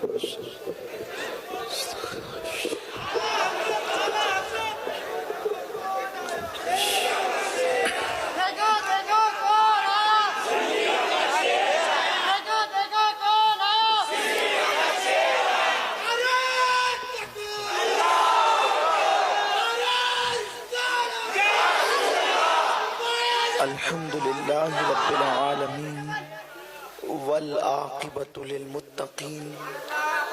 الحمد للہ رب العالمین والعاقبۃ للمتقین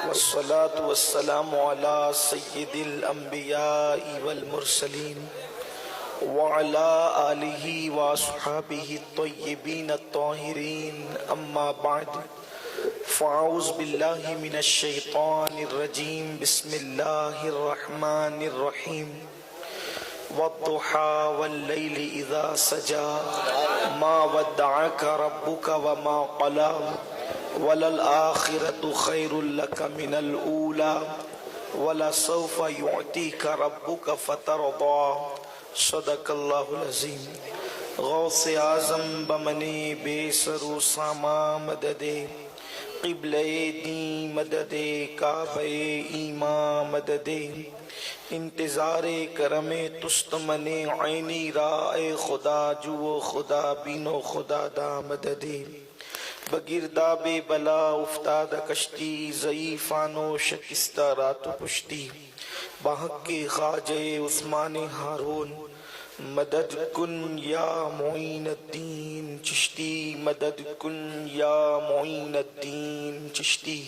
والصلاة والسلام علی سید الانبیاء والمرسلین وعلی آلہ واصحابہ الطیبین الطاہرین اما بعد فاعوذ باللہ من الشیطان الرجیم بسم اللہ الرحمن الرحیم والضحى والليل إذا سجى ما ودعك ربك وما قلى وللآخرة خير لك من الأولى ولسوف يعطيك ربك فترضى صدق الله العظيم غوث اعظم بمنی بے سرو ساما مددے قبلِ دین مددے کعبہ ایمان مددے انتظار کرم تستمن عینی رائے خدا جو خدا بینو خدا دا مددے بگرداب بلا افتاد کشتی ضعیفانو شکستہ رات پشتی بحق کے خواجہ عثمان ہارون مدد کن یا معین الدین چشتی مدد کن یا معین الدین چشتی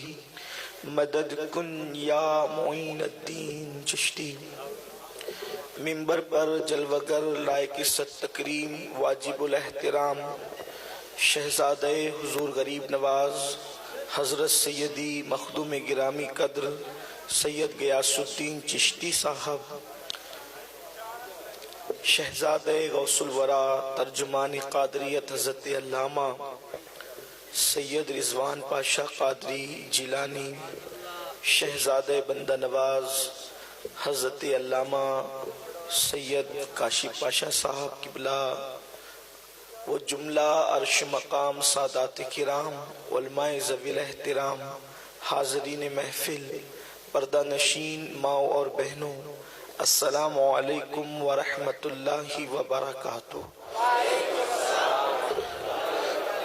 مدد کن یا معین الدین چشتی منبر پر جلوگر لائق ست تکریم واجب الاحترام شہزادہ حضور غریب نواز حضرت سیدی مخدوم گرامی قدر سید غیاث الدین چشتی صاحب شہزادہ غوث الورا ترجمان قادریت حضرت علامہ سید رضوان پاشا قادری جیلانی شہزادہ بندہ نواز حضرت علامہ سید کاشی پاشا صاحب قبلہ وہ جملہ عرش مقام سادات کرام علماء ذوی الاحترام حاضرین محفل پردہ نشین ماؤں اور بہنوں السلام علیکم ورحمۃ اللہ وبرکاتہ۔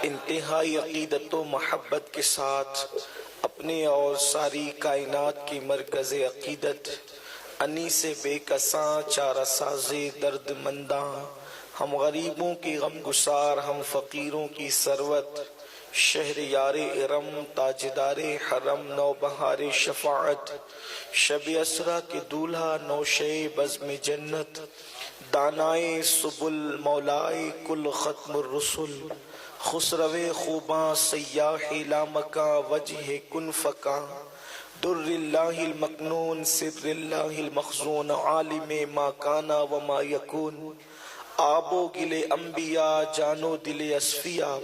انتہائی عقیدت و محبت کے ساتھ اپنے اور ساری کائنات کی مرکز عقیدت انیس بے کساں چارہ ساز درد منداں ہم غریبوں کی غم گسار ہم فقیروں کی ثروت شہر یار ارم تاجدار حرم نوبہار شفاعت شب اسرا کے دولہا نوشے بزم جنت دانائے سبل مولائے کل ختم الرسل خسرو خوباں سیاح لامکاں وجہ کن فکاں در اللہ المکنون سر اللہ المخزون عالم ما کانا وما یکون آب و گل انبیاء جانو دل اصفیاء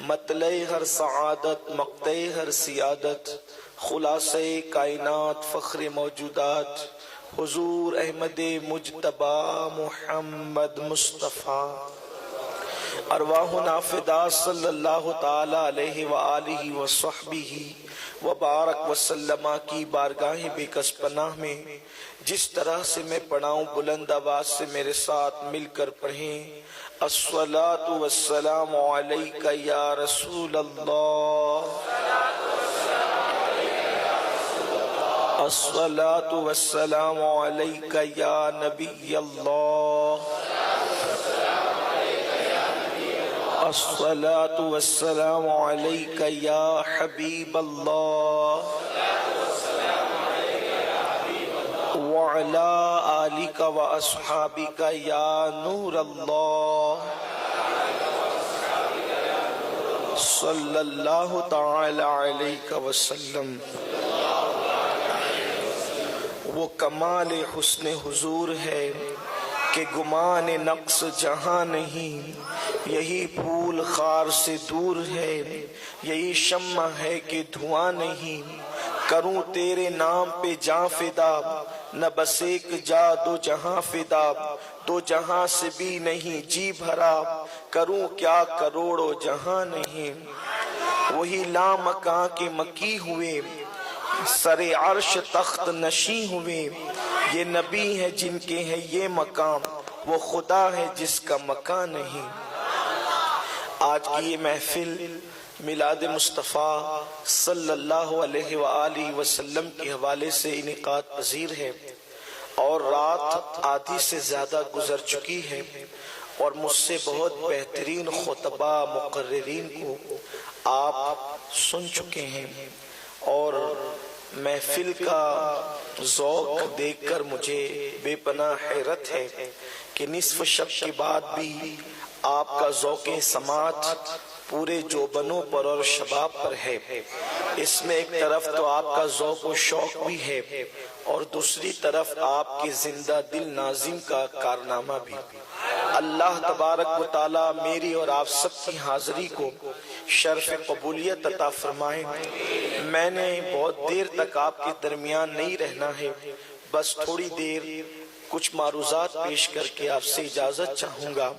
مطلع ہر سعادت مقطع ہر سیادت خلاصہ کائنات فخر موجودات حضور احمد مجتبی محمد مصطفیٰ ارواحنا فدا صلی اللہ تعالی علیہ وآلہ وصحبہ وبارک وسلم کی بارگاہ بے کس پناہ میں جس طرح سے میں پڑھاؤں بلند آواز سے میرے ساتھ مل کر پڑھیں الصلاة والسلام علیکہ یا رسول اللہ الصلاة والسلام علیکہ یا نبی اللہ الصلاة والسلام علیکہ یا حبیب اللہ وعلا آلک و اصحابک یا نور اللہ صلی اللہ تعالی علیہ وسلم۔ وہ کمال حسن حضور ہے کہ گمان نقص جہاں نہیں، یہی پھول خار سے دور ہے، یہی شمع ہے کہ دھواں نہیں، کروں تیرے نام پہ جاں فدا، نہ بس ایک جا دو جہاں فدا، دو جہاں سے بھی نہیں جی بھرا، کروں کیا کروڑوں جہاں نہیں۔ وہی لامکاں کے مکی ہوئے، سر عرش تخت نشیں ہوئے، یہ نبی ہے جن کے ہیں یہ مقام، وہ خدا ہے جس کا مکان نہیں۔ آج کی یہ محفل میلاد مصطفیٰ صلی اللہ علیہ وآلہ وسلم کے حوالے سے انعقاد پذیر ہے، اور رات آدھی سے زیادہ گزر چکی ہے، اور مجھ سے بہت بہترین خطبہ مقررین کو آپ سن چکے ہیں، اور محفل کا ذوق دیکھ کر مجھے بے پناہ حیرت ہے کہ نصف شب کے بعد بھی آپ کا ذوق سماعت پورے جوبنوں پر اور شباب پر ہے۔ اس میں ایک طرف تو آپ کا ذوق و شوق بھی ہے، اور دوسری طرف آپ کے زندہ دل ناظم کا کارنامہ بھی۔ اللہ تبارک و تعالی میری اور آپ سب کی حاضری کو شرف قبولیت عطا فرمائے۔ میں نے بہت دیر تک آپ کے درمیان نہیں رہنا ہے، بس تھوڑی دیر کچھ معروضات پیش کر کے آپ سے اجازت چاہوں گا۔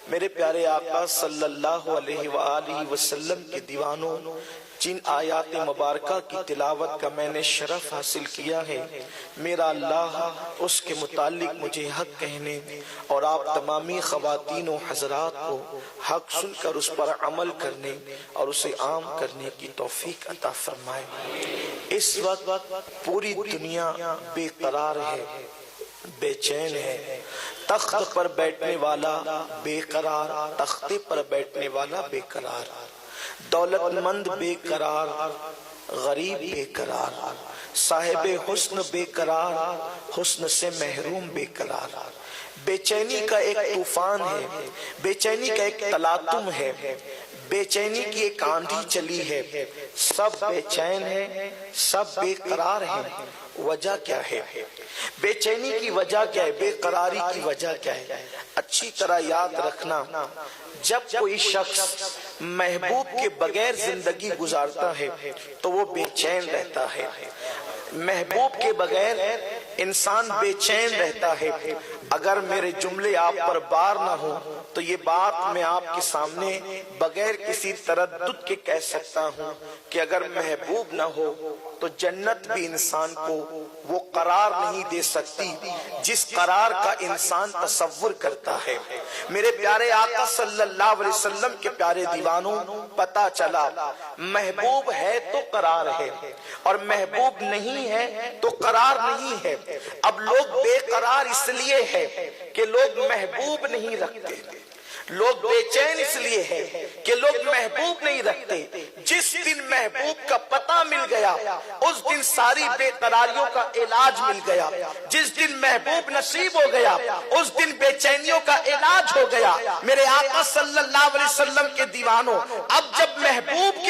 میرے پیارے آقا صلی اللہ علیہ وآلہ وسلم کے دیوانوں، جن آیات مبارکہ کی تلاوت کا میں نے شرف حاصل کیا ہے، میرا اللہ اس کے متعلق مجھے حق کہنے اور آپ تمامی خواتین و حضرات کو حق سن کر اس پر عمل کرنے اور اسے عام کرنے کی توفیق عطا فرمائے۔ اس وقت پوری دنیا بے قرار ہے، بے چین ہے۔ تخت پر بیٹھنے والا بے قرار، تختے پر بیٹھنے والا بے قرار، دولت مند بے قرار، غریب بے قرار، صاحب حسن بے قرار، حسن سے محروم بے قرار۔ بے چینی کا ایک طوفان ہے، بے چینی کا ایک تلاطم ہے، بے چینی کی ایک آندھی چلی ہے، سب بے چین ہیں، سب بے قرار ہیں۔ وجہ کیا ہے؟ بے چینی کی وجہ کیا ہے؟ بے قراری کی وجہ کیا ہے؟ اچھی طرح یاد رکھنا، جب کوئی شخص محبوب کے بغیر زندگی گزارتا ہے تو وہ بے چین رہتا ہے۔ محبوب کے بغیر انسان بے چین رہتا ہے۔ اگر میرے جملے آپ پر بار نہ ہو تو یہ بات میں آپ کے سامنے بغیر کسی تردد کے کہہ سکتا ہوں کہ اگر محبوب نہ ہو تو جنت بھی انسان کو وہ قرار نہیں دے سکتی جس قرار کا انسان تصور کرتا ہے۔ میرے پیارے آقا صلی اللہ علیہ وسلم کے پیارے دیوانوں، پتہ چلا محبوب ہے تو قرار ہے، اور محبوب نہیں ہے تو قرار نہیں ہے۔ اب لوگ بے قرار اس لیے ہے کہ لوگ محبوب نہیں رکھتے، لوگ بے چین اس لیے ہے کہ لوگ محبوب نہیں رکھتے۔ جس دن محبوب کا پتہ مل گیا اس دن ساری بے قراریوں کا علاج مل گیا۔ جس دن محبوب نصیب ہو گیا اس دن بے چینیوں کا علاج ہو گیا۔ میرے آقا صلی اللہ علیہ وسلم کے دیوانوں، اب جب محبوب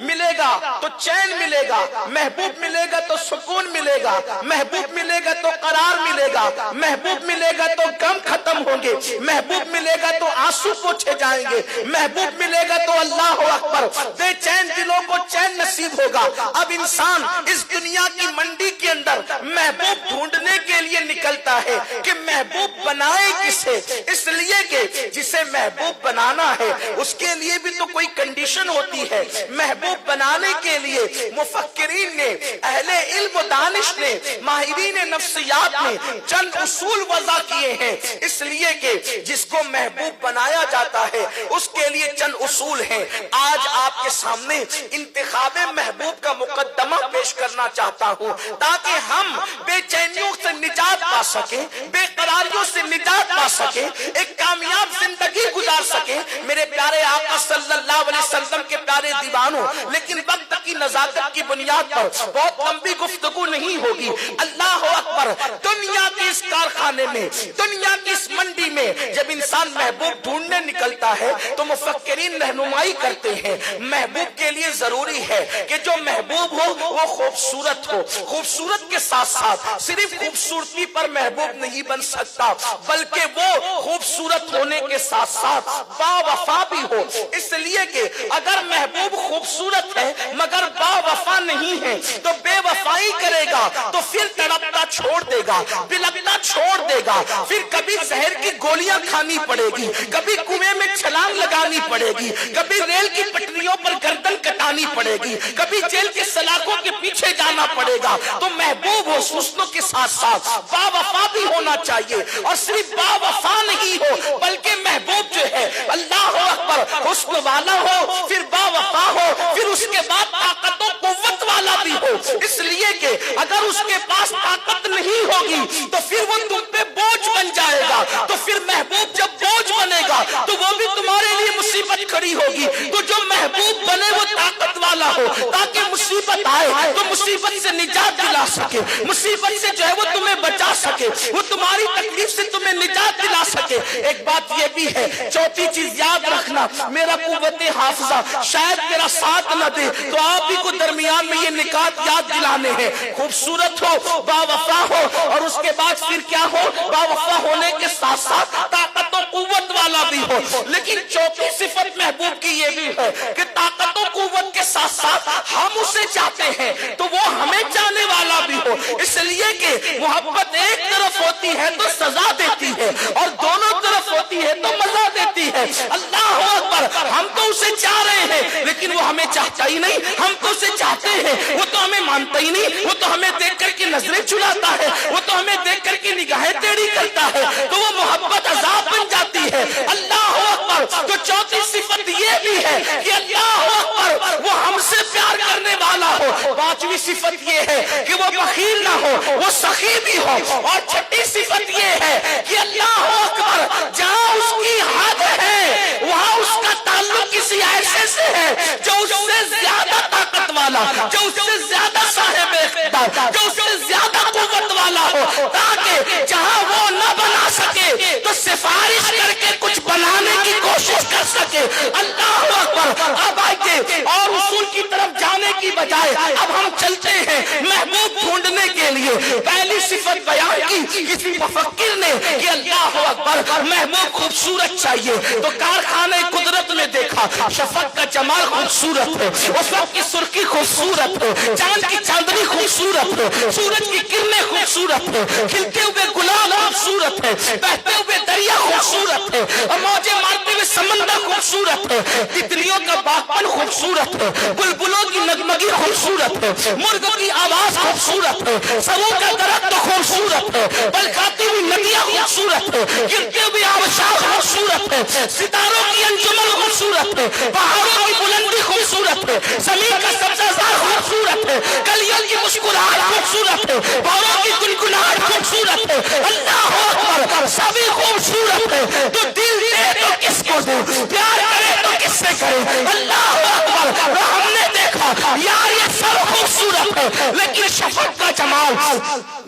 ملے گا تو چین ملے گا، محبوب ملے گا تو سکون ملے گا، محبوب ملے گا تو قرار ملے گا، محبوب ملے گا تو غم ختم ہوں گے، محبوب ملے گا تو آنسو پوچھے جائیں گے، محبوب ملے گا تو اللہ اکبر، بے چین دلوں کو چین نصیب ہوگا۔ اب انسان اس دنیا کی منڈی کے اندر محبوب ڈھونڈنے کے لیے نکلتا ہے کہ محبوب بنائے کسے، اس لیے کہ جسے محبوب بنانا ہے اس کے لیے بھی تو کوئی کنڈیشن ہوتی ہے۔ محبوب بنانے کے لیے مفکرین نے، اہل علم و دانش نے، ماہرین نفسیات نے چند اصول وضع کیے ہیں، اس لیے کہ جس کو محبوب بنایا جاتا ہے اس کے لیے چند اصول ہیں۔ آج آپ کے سامنے انتخاب محبوب کا مقدمہ پیش کرنا چاہتا ہوں تاکہ ہم بے چینیوں سے نجات پا سکیں، بے قراریوں سے نجات پا سکیں، ایک کامیاب زندگی گزار سکیں۔ میرے پیارے آقا صلی اللہ علیہ وسلم کے پیارے دیوانوں، لیکن وقت کی نزاکت کی بنیاد پر بہت لمبی گفتگو نہیں ہوگی۔ اللہ اکبر، دنیا کے اس کارخانے میں، دنیا کی اس منڈی میں جب انسان محبوب ڈھونڈنے نکلتا ہے تو مفکرین رہنمائی کرتے ہیں محبوب کے لیے ضروری ہے کہ جو محبوب ہو وہ خوبصورت ہو، خوبصورت کے ساتھ ساتھ صرف خوبصورتی پر محبوب نہیں بن سکتا بلکہ وہ خوبصورت ہونے کے ساتھ ساتھ با وفا بھی ہو۔ اس لیے کہ اگر محبوب خوبصورت ہے مگر با وفا نہیں ہے تو بے وفا وفائی کرے گا تو پھر تڑپنا چھوڑ دے گا، بلکنا چھوڑ دے گا، پھر کبھی زہر کی گولیاں کھانی پڑے گی، کبھی کنویں میں چھلانگ لگانی پڑے گی، کبھی ریل کی پٹریوں پر گردن کٹانی پڑے گی، کبھی جیل کے سلاخوں کے پیچھے جانا پڑے گا۔ تو محبوب ہو حسنوں کے ساتھ ساتھ با وفا بھی ہونا چاہیے، اور صرف با وفا نہیں ہو بلکہ محبوب جو ہے اللہ اکبر حسن والا ہو، پھر با وفا ہو، پھر اس کے بعد طاقت و قوت والا بھی ہو۔ اس لیے کہ اگر اس کے پاس طاقت نہیں ہوگی تو پھر وہ تم پہ بوجھ بن جائے گا، تو پھر محبوب جب بوجھ بنے گا تو وہ بھی تمہارے لیے مصیبت کھڑی ہوگی۔ تو جو محبوب بنے وہ طاقت والا ہو، تاکہ مصیبت آئے تو مصیبت سے نجات دلا سکے، مصیبت سے جو ہے وہ تمہیں بچا سکے، وہ تمہاری تکلیف سے تمہیں نجات دلا سکے۔ ایک بات یہ بھی ہے، چوتھی چیز یاد رکھنا، میرا قوت حافظہ شاید میرا ساتھ نہ دے تو آپ ہی کو درمیان میں یہ نکات یاد دلانے ہیں۔ خوبصورت ہو، با وفا ہو، اور اس کے بعد پھر کیا ہو؟ با وفا ہونے کے ساتھ ساتھ طاقت و قوت والا بھی ہو۔ لیکن چوتھی صفت محبوب کی یہ بھی ہے کہ طاقت و قوت کے ساتھ ساتھ ہم اسے چاہتے ہیں تو وہ ہمیں چاہنے والا بھی ہو۔ اس لیے کہ محبت ایک طرف ہوتی ہے تو سزا دیتی ہے، اور دونوں طرف ہوتی ہے تو مزہ دیتی ہے۔ اللہ اکبر، ہم تو اسے چاہ رہے ہیں لیکن وہ ہمیں چاہتا ہی نہیں، ہم تو اسے چاہتے ہیں وہ تو ہمیں مانتا ہی نہیں، وہ تو ہمیں دیکھ کر کے نظریں چلاتا ہے، وہ تو ہمیں دیکھ کر کے نگاہیں ٹیڑھی کرتا ہے، تو وہ محبت عذاب بن جاتی ہے۔ اللہ اکبر، تو چوتھی صفت یہ بھی ہے کہ اللہ اکبر وہ ہم سے پیار کرنے والا ہو۔ پانچویں صفت یہ ہے کہ وہ بخیل نہ ہو، وہ سخی بھی ہو، اور چھٹی صفت یہ ہے کہ اللہ اکبر جہاں اس کی حد ہے وہاں اس کا تعلق کسی ایسے سے ہے جو اس سے زیادہ طاقت والا، جو اس سے زیادہ صاحب اقتدار، جو اس سے زیادہ قوت والا ہو، تاکہ جہاں وہ نہ بنا سکے تو سفارش کر کے کچھ بنانے کی کوشش کر سکے۔ اللہ اکبر، اب آئیے اور اصول کی طرف جانے کی بجائے اب ہم چلتے ہیں محبوب ڈھونڈنے کے لیے۔ پہلی صفت بیان کی کسی مفکر نے کہ اللہ اکبر محبوب خوبصورت چاہیے، تو کارخانے قدرت میں دیکھا شفق کا جمال خوبصورت ہے، اس وقت کی سرخی خوبصورت ہے، چاند کی چاندنی خوبصورت ہے، سورج کی کرنیں خوبصورت ہے، کھلتے ہوئے گلاب خوبصورت ہے، بہتے ہوئے دریا خوبصورت ہے، اور موجیں مارتے ہوئے سمندر خوبصورت ہے، تتلیوں کا باغپن خوبصورت ہے، بلبلوں کی نغمگی خوبصورت ہے، مرغوں کی آواز خوبصورت ہے، سروں کا درخت خوبصورت ہے، بلکاتی ہوئی ندیاں خوبصورت ہے، گرتے ہوئے آبشار خوبصورت ہے، ستاروں کی انجمن خوبصورت ہے، پہاڑوں کی بلندی خوبصورت ہے، زمین کا سبزہ خوبصورت ہے، کلیوں کی مسکراہٹ خوبصورت ہے، پہاڑوں کی گنگناہٹ خوبصورت ہے۔ اللہ اکبر، سبھی خوبصورت ہے، تو دل دے تو کس کو دے، پیار کرے تو کس سے کرے۔ اللہ اکبر، ہم نے دیکھا یار یہ سب خوبصورت ہے، لیکن شفق کا جمال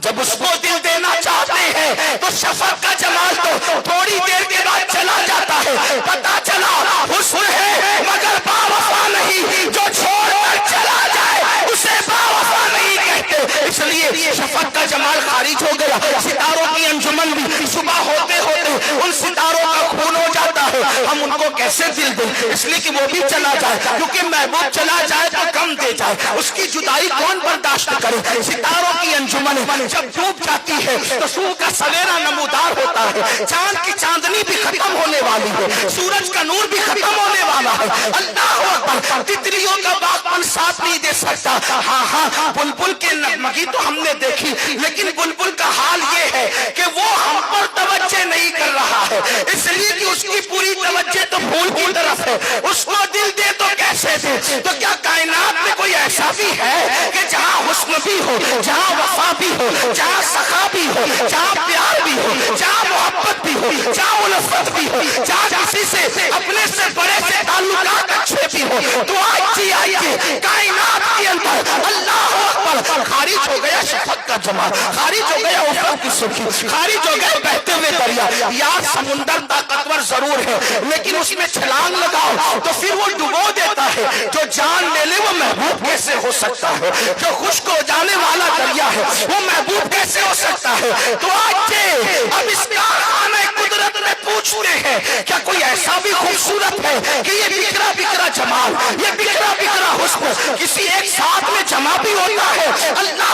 جب اس کو دل دینا چاہتے ہیں تو شفق کا جمال تو تھوڑی دیر کے بعد چلا جاتا ہے۔ پتا چلا حسن ہے مگر با وفا نہیں، جو چھوڑ کر چلا جائے اسے با وفا نہیں کہتے۔ اس لیے شفق کا جمال خارج ہو گیا۔ ستاروں کی انجمن بھی صبح ہوتے ہوتے ان ستاروں کا خون ہو جاتا ہے، ہم ان کو کیسے دل دیں؟ اس لیے کہ وہ بھی چلا جائے، کیونکہ محبوب چلا جائے تو کم دے جائے، اس کی جدائی کون برداشت کرے؟ ستاروں کی انجمن جب ڈوب جاتی ہے تو صبح کا سویرا نمودار ہوتا ہے، چاند کی چاندنی بھی ختم ہونے والی ہے، سورج کا نور بھی ختم ہونے والا ہے۔ اللہ اکبر، تتلیوں کا باغپن ساتھ نہیں دے سکتا۔ ہاں بلبل کے نغمگی تو ہم نے دیکھی، لیکن بلبل کا حال یہ ہے کہ وہ ہم پر توجہ نہیں کر رہا ہے، اس لیے کہ اس کی پوری توجہ تو پھول کی طرف ہے۔ اس کو دل دے تو کیسے دے؟ تو کیا کائنات میں کوئی ایسا بھی ہے کہ جہاں حسن بھی ہو، جہاں وفا بھی ہو، جہاں سخا بھی ہو، جہاں پیار بھی ہو، جہاں محبت بھی ہو، جہاں الفت بھی ہو، جہاں کسی سے اپنے سے بڑے سے تعلقات اچھے بھی ہو؟ تو آئیے کائنات کے اندر اللہ اکبر خارج ہو گیا شفق کا جمال، خارج ہو گیا افق کی سرخی، خارج ہو گئے بہتے ہوئے دریا۔ یار سمندر طاقتور ضرور ہے لیکن اس میں چھلانگ لگاؤ تو پھر وہ ڈبو دیتا ہے۔ جو جان لے لے وہ محبوب کیسے ہو سکتا ہے؟ جو خشک ہو جانے والا دریا ہے وہ محبوب کیسے ہو سکتا ہے؟ تو آج اب اس کارخانہ قدرت میں پوچھتے ہیں کیا کوئی ایسا بھی خوبصورت ہے کہ یہ بکھرا بکھرا جمال، یہ بکھرا بکھرا حسن کسی ایک ساتھ میں جمع بھی ہوتا ہے؟ اللہ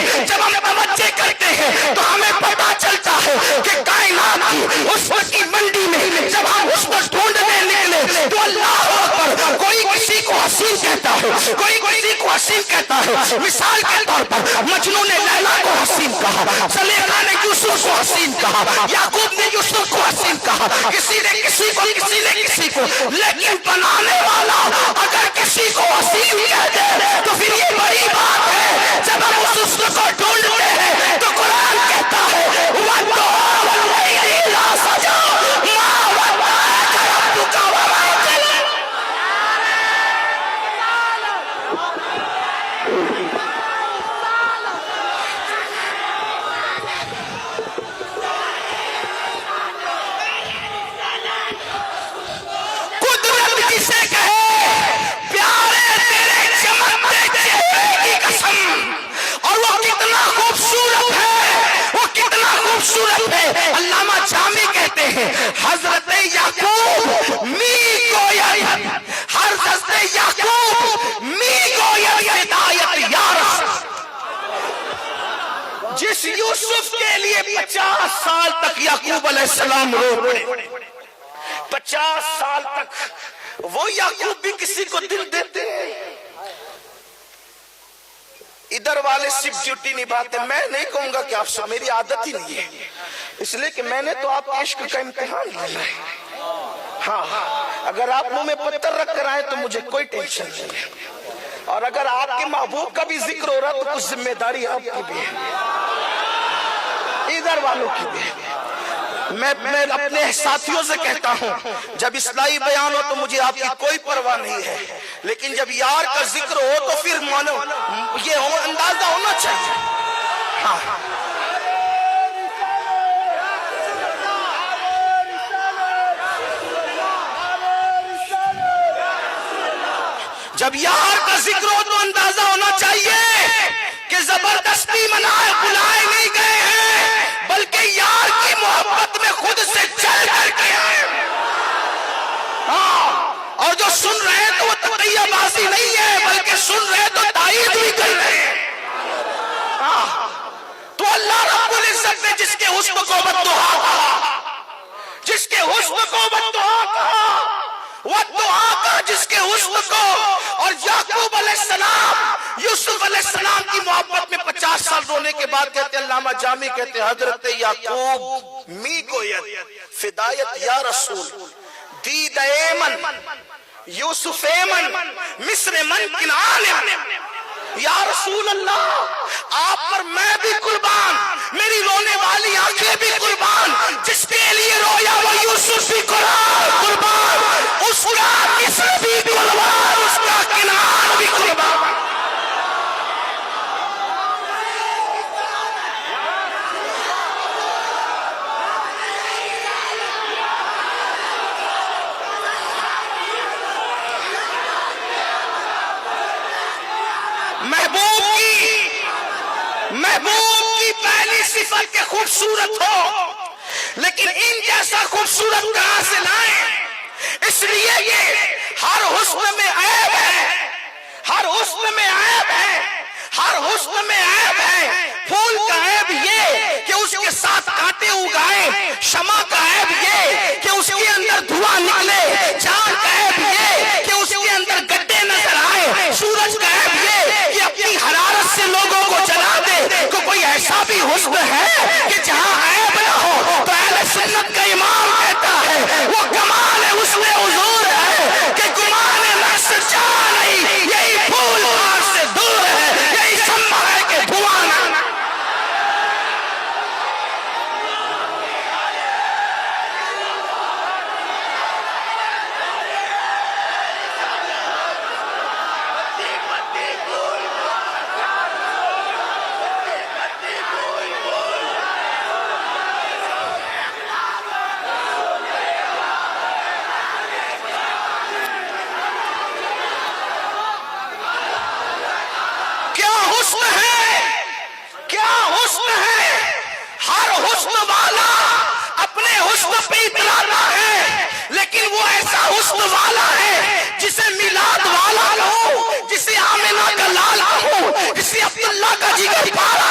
ہیں جب ہم توجہ کرتے ہیں تو ہمیں پتہ چلتا ہے کہ کائنات کی اس وقت کی منڈی میں جب ہم اس پر ڈھونڈنے نکلے تو اللہ اکبر کوئی کسی کو حسین کہتا ہے, کوئی کسی کو حسین کہتا ہے. مثال کے طور پر مجنون نے لیلا کو حسین کہا, زلیخا نے یوسف کو حسین کہا, یعقوب نے یوسف کو حسین کہا, کسی نے کسی کو, لیکن بنانے والا اگر کسی کو حسین کہہ دے تو پھر یہ بڑی بات ہے. جب ہم اس حسن کو ڈھونڈتے ہیں تو قرآن کہتا ہے وَالضُّحَىٰ وَاللَّيْلِ إِذَا سَجَىٰ مَا وَدَّعَكَ رَبُّكَ وَمَا قَلَىٰ. قدرت کسے کہے, پیارے تیرے چمکتے چہرے کی قسم, اور وہ کتنا خوبصورت ہے, وہ کتنا خوبصورت ہے. علامہ جامی کہتے ہیں حضرت یعقوب می گوید, حضرت یعقوب می گوید ہدایت یا رسول. جس یوسف کے لیے 50 سال تک یعقوب علیہ السلام رو پڑے, 50 سال تک وہ یعقوب بھی کسی کو دل دیتے ہیں. ادھر والے صرف ڈیوٹی نبھاتے. میں نہیں کہوں گا کہ آپ سے, میری عادت ہی نہیں ہے, اس لیے کہ میں نے تو آپ عشق کا امتحان لینا ہے. ہاں, اگر آپ منہ میں پتھر رکھ کر آئے تو مجھے کوئی ٹینشن نہیں ہے, اور اگر آپ کے محبوب کا بھی ذکر ہو رہا تو کچھ ذمہ داری آپ کی بھی ہے, ادھر والوں کی بھی ہے. میں اپنے ساتھیوں سے کہتا ہوں جب اصلاحی بیان ہو تو مجھے آپ کی کوئی پرواہ نہیں ہے, لیکن جب یار کا ذکر ہو تو پھر مانو یہ اندازہ ہونا چاہیے. ہاں, جب یار کا ذکر ہو تو اندازہ ہونا چاہیے کہ زبردستی منائے بلائے نہیں گئے ہیں, بلکہ یار کی محبت میں خود سے چل کر گئے ہیں. ہاں, اور جو سن رہے ہیں تو وہ تقیہ بازی نہیں ہے, بلکہ سن رہے تو تائید بھی کر رہے ہیں. ہاں, تو اللہ رب العزت نے جس کے حسن کو بددعا کہا, جس کے حسن کو بددعا کہا, وَالدُّعَا کہا جس کے حسن کو, اور یعقوب علیہ السلام یوسف علیہ السلام کی محبت میں 50 سال رونے کے بعد کہتے ہیں, علامہ جامی کہتے ہیں حضرت یعقوب می گوید فدایت یا رسول, دید ایمن یوسف ایمن مصر من کنعان, یا رسول اللہ آپ پر میں بھی قربان, میری رونے والی آنکھیں بھی قربان, جس کے لیے رویا وہ یوسف بھی قربان, اس کا مصر بھی قربان, اس کا کنعان بھی قربان. محبوب کی پہلی صفت کے خوبصورت ہو, لیکن ان جیسا خوبصورت کہاں سے لائیں, اس لیے کہ ہر حسن میں عیب ہے, ہر حسن میں عیب ہے, ہر حسن میں عیب ہے. پھول کا عیب یہ کہ اس کے ساتھ کانٹے اگائیں, شمع کا عیب یہ کہ اس کے اندر دھواں نکلے, چاند کا عیب یہ کہ اس کے اندر گڈھے نظر آئے, سورج کا عیب یہ کہ اپنی حرارت سے لوگوں کو جلا دے. تو کوئی ایسا بھی حسن ہے کہ جہاں عیب نہ ہو, تو اہل سنت کا امام کہتا ہے وہ کمال حسن حضور ہے کہ گمان نفس جا نہیں, یہی پھول خار سے دور ہے, یہی شمع ہے کہ دھواں نہ. حسن والا ہے جسے میلاد والا کہو, جسے آمنہ کا لال کہو, جسے عبداللہ کا جگر پارا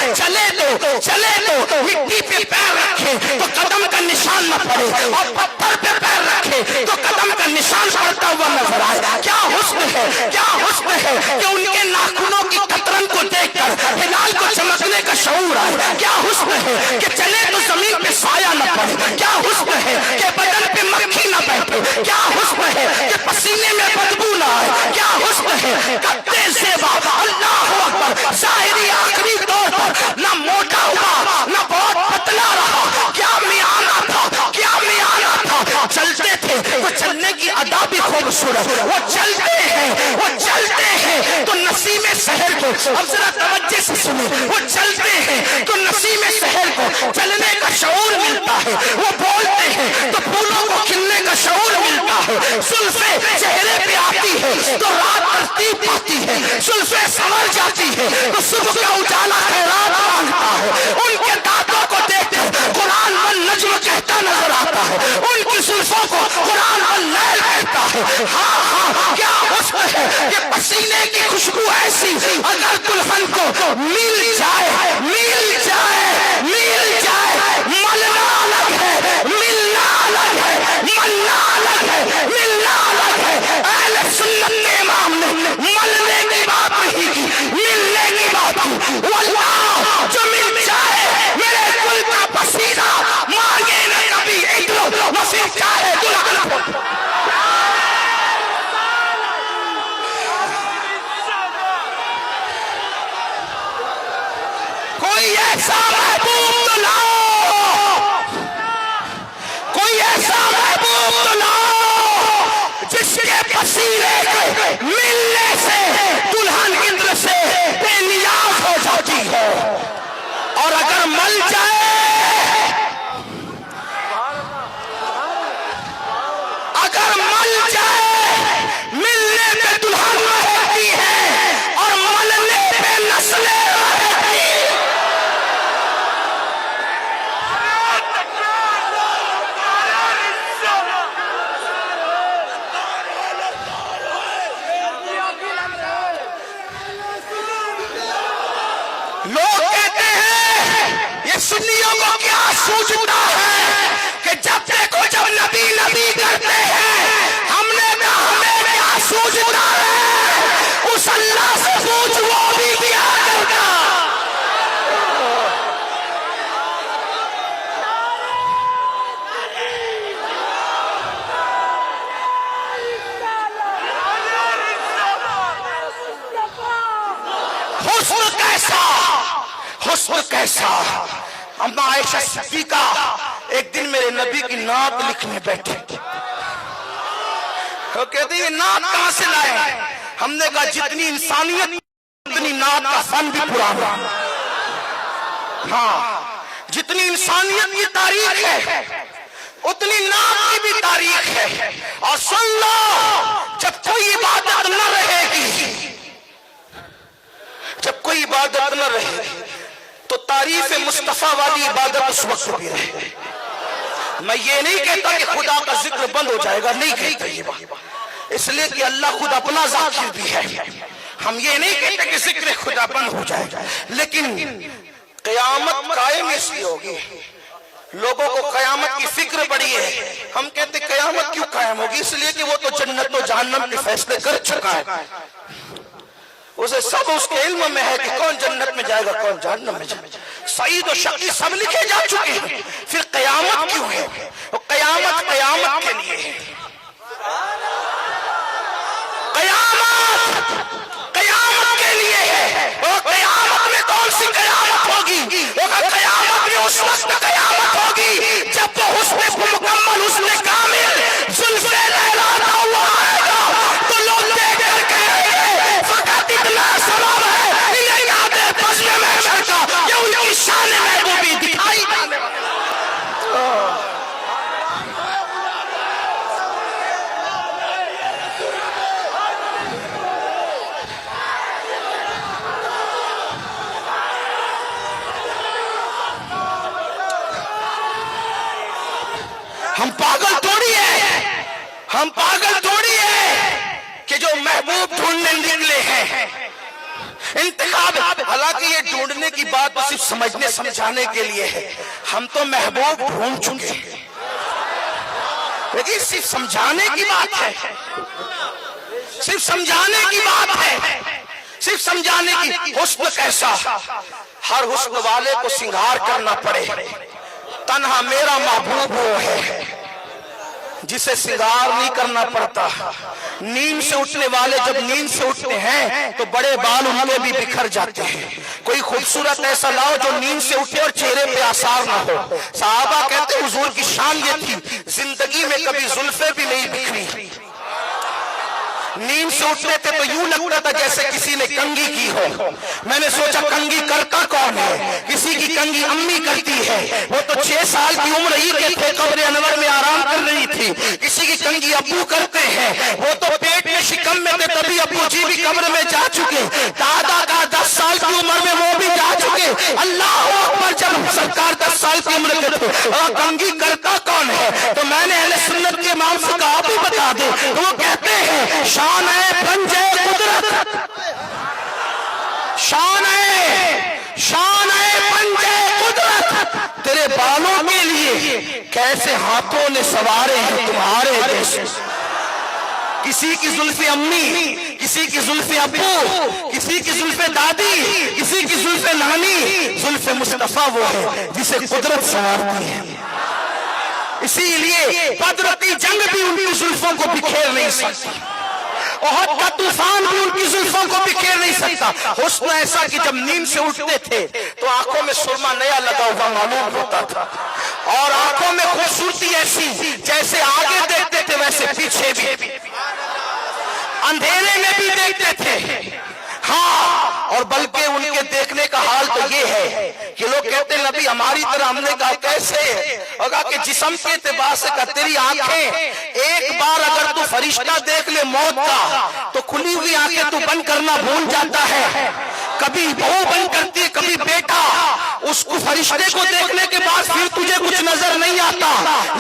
ہے چلے تو مٹی پہ پیر رکھے تو قدم کا نشان نہ پڑے، اور پتھر پہ پیر رکھے تو قدم کا نشان پڑتا ہوا نظر آئے۔ کیا حسن ہے، کیا حسن ہے کہ ان کے ناخنوں کی قطرن کو دیکھ کر ہلال کو چمکنے کا شعور آئے۔ کیا حسن ہے کہ چلے تو زمین پہ سایہ نہ پڑے۔ کیا حسن ہے کہ بدن پہ مکھی نہ بیٹھے۔ کیا حسن ہے کہ پسینے میں بدبو نہ آئے۔ کیا حسن ہے قد زیبا، اللہ اکبر، ظاہری آخری طور پر نہ موٹا ہوا نہ بہت پتلا رہا۔ کیا میانہ تھا، کیا میانہ تھا۔ چلتے تھے وہ چلنے کی ادا بھی خوبصورت، وہ چلتے ہیں تو نسیم سحر کو، اب ذرا توجہ سے سنیں، وہ چلتے ہیں تو نسیم سحر کو چلنے کا شعور ملتا ہے، وہ بولتے ہیں تو پھولوں کو کھلنے کا شعور ملتا ہے۔ زلفیں چہرے پہ آتی ہے تو رات ترتیب پاتی ہے، زلفیں سنور جاتی ہے تو صبح کا اجالا خیرات مانگتا ہے۔ ان کے دانتوں کو دیکھ کر قرآن والنجم کہتا نظر آتا ہے، ان کی زلفوں کو قرآن واللیل کہتا ہے۔ ہاں کیا حسن ہے کہ پسینے کی خوشبو ایسی اگر دلہن کو مل جائے ملنا الگ ہے، ملنا الگ ہے، ملنا الگ ہے، ملنا الگ ہے۔ اہل سنت کے امام نے ملنے کی بات نہیں کی، ملنے کی بات کی۔ واللہ جو مل جائے میرے دل کا پسینہ مانگے نہ کبھی عدل نہ پھر چاہے دلہن کو۔ کوئی ایسا محبوب تو لاؤ، کوئی ایسا محبوب تو لاؤ جس کے پسینے کے ملنے سے دلہن اندر سے بے نیاز ہو جاتی ہے، اور اگر مل جائے، اگر مل جائے ملنے پہ دلہن رہتی ہے اور ملنے پہ نسلیں رہتی ہیں۔ لوگ کہتے ہیں یہ سنیوں کو کیا سوچتا ہے کہ جب دیکھو جب نبی کرتے ہیں، ہم نے کہا ہمیں کیا سوچتا ہے، اس اللہ سے پوچھ وہ بھی کیا کرتا۔ حسن کیسا۔ اما عائشہ صدیقہ ایک دن میرے نبی کی نعت لکھنے بیٹھے، وہ کہتے ہیں یہ نعت کہاں سے لائے؟ ہم نے کہا جتنی انسانیت اتنی نعت کا فن بھی پرانا۔ ہاں جتنی انسانیت کی تاریخ ہے اتنی نعت کی بھی تاریخ ہے۔ اور سن لو، جب کوئی عبادت نہ رہے گی، جب کوئی عبادت نہ رہے تو تعریف مصطفیٰ والی عبادت اس وقت بھی رہے۔ میں یہ نہیں کہتا کہ خدا کا ذکر بند ہو جائے گا، نہیں کہتا یہ بات، اس لیے کہ اللہ خود اپنا ذاکر بھی ہے۔ ہم یہ نہیں کہتے کہ ذکر خدا بند ہو جائے گا، لیکن قیامت قائم اس لیے ہوگی۔ لوگوں کو قیامت کی فکر بڑی ہے، ہم کہتے قیامت کیوں قائم ہوگی؟ اس لیے کہ وہ تو جنت و جہنم کے فیصلے کر چکا ہے، اسے سب اس کے علم میں ہے کہ کون جنت میں جائے گا کون جہنم میں جائے گا۔ سعید و شقی سب لکھے جا چکے ہیں، پھر قیامت کیوں ہے؟ قیامت کے لیے ہے۔ قیامت کے لیے ہے۔ اور قیامت میں کون سی قیامت ہوگی؟ قیامت میں اس وقت قیامت ہوگی جب وہ حسن مکمل، حسن کامل، زلف لہراتا ہوا آئے گا تو لوگ دیکھ کر کہیں گے فقط اتنا سبب ہے انہیں یاد ہے فضل محشر کا کہ ان کی شان محبوبی دکھائی جانے والی۔ ہم پاگل تھوڑی ہے کہ جو محبوب ڈھونڈنے نکلے ہیں انتخاب. حالانکہ یہ ڈھونڈنے کی بات تو صرف سمجھنے سمجھانے کے لیے ہے. ہم تو محبوب ڈھونڈ چکے ہیں، لیکن صرف سمجھانے کی بات ہے، صرف سمجھانے کی بات ہے، صرف سمجھانے کی. حسن کیسا؟ ہر حسن والے کو سنگار کرنا پڑے. تنہا میرا محبوب وہ ہے جسے سنگار نہیں کرنا پڑتا. نیند سے اٹھنے والے جب نیند سے اٹھتے ہیں تو بڑے بال ان کے بھی بکھر جاتے ہیں. کوئی خوبصورت ایسا لاؤ جو نیند سے اٹھے اور چہرے پہ آثار نہ ہو. صحابہ کہتے حضور کی شان یہ تھی زندگی میں کبھی زلفیں بھی نہیں بکھری. نیند سے اٹھتے تھے تو یوں لگتا تھا جیسے کسی نے کنگھی کی ہو. میں نے سوچا کنگھی کرتا کون ہے؟ کسی کی کنگھی امی کرتی ہے. وہ تو 6 سال کی عمر ہی کے تھے، قبر انور میں آرام کر رہی تھی. کسی کی کنگھی ابو کرتے ہیں، وہ تو پیٹ میں شکم میں تھے تبھی ابو جی بھی قبر میں جا چکے. دادا کا 10 سال کی عمر میں وہ بھی جا چکے. اللہ اکبر. جب سرکار 10 سال کی عمر کے تھے اور کنگھی کرتا کون ہے؟ تو میں نے اہل سنت کے امام سے کہا آپ ہی بتا دیں. تو وہ کہتے ہیں شان ہے پنجے قدرت، شان ہے پنجے قدرت. تیرے بالوں کے لیے کیسے ہاتھوں نے سوارے ہیں تمہارے جیسے. کسی کی زلف امی، کسی کی زلف ابو، کسی کی زلف دادی، کسی کی زلف نانی. زلف مصطفیٰ وہ ہے جسے قدرت سوارتی ہے. اسی لیے قدرتی جنگ بھی ان کی زلفوں کو بکھیر نہیں سکتی، احد کا طوفان بھی ان کی زلفوں کو بکھیر نہیں سکتا. حسن ایسا کہ جب نیند سے اٹھتے تھے تو آنکھوں میں سرما نیا لگا ہوا معلوم ہوتا تھا، اور آنکھوں میں خوبصورتی ایسی جیسے آگے دیکھتے تھے ویسے پیچھے بھی، اندھیرے میں بھی دیکھتے تھے. ہاں، اور بلکہ ان کے دیکھنے کا حال تو یہ ہے کہ لوگ کہتے ہیں نبی ہماری طرح. ہم نے کہا کیسے؟ اور کہا کہ جسم کے اعتبار سے کہا تیری آنکھیں ایک بار اگر تو فرشتہ دیکھ لے موت کا تو کھلی ہوئی آنکھیں تو بند کرنا بھول جاتا ہے. کبھی بہو بند کرتی ہے، کبھی بیٹا. اس کو فرشتے کو دیکھنے کے بعد پھر تجھے کچھ نظر نہیں آتا.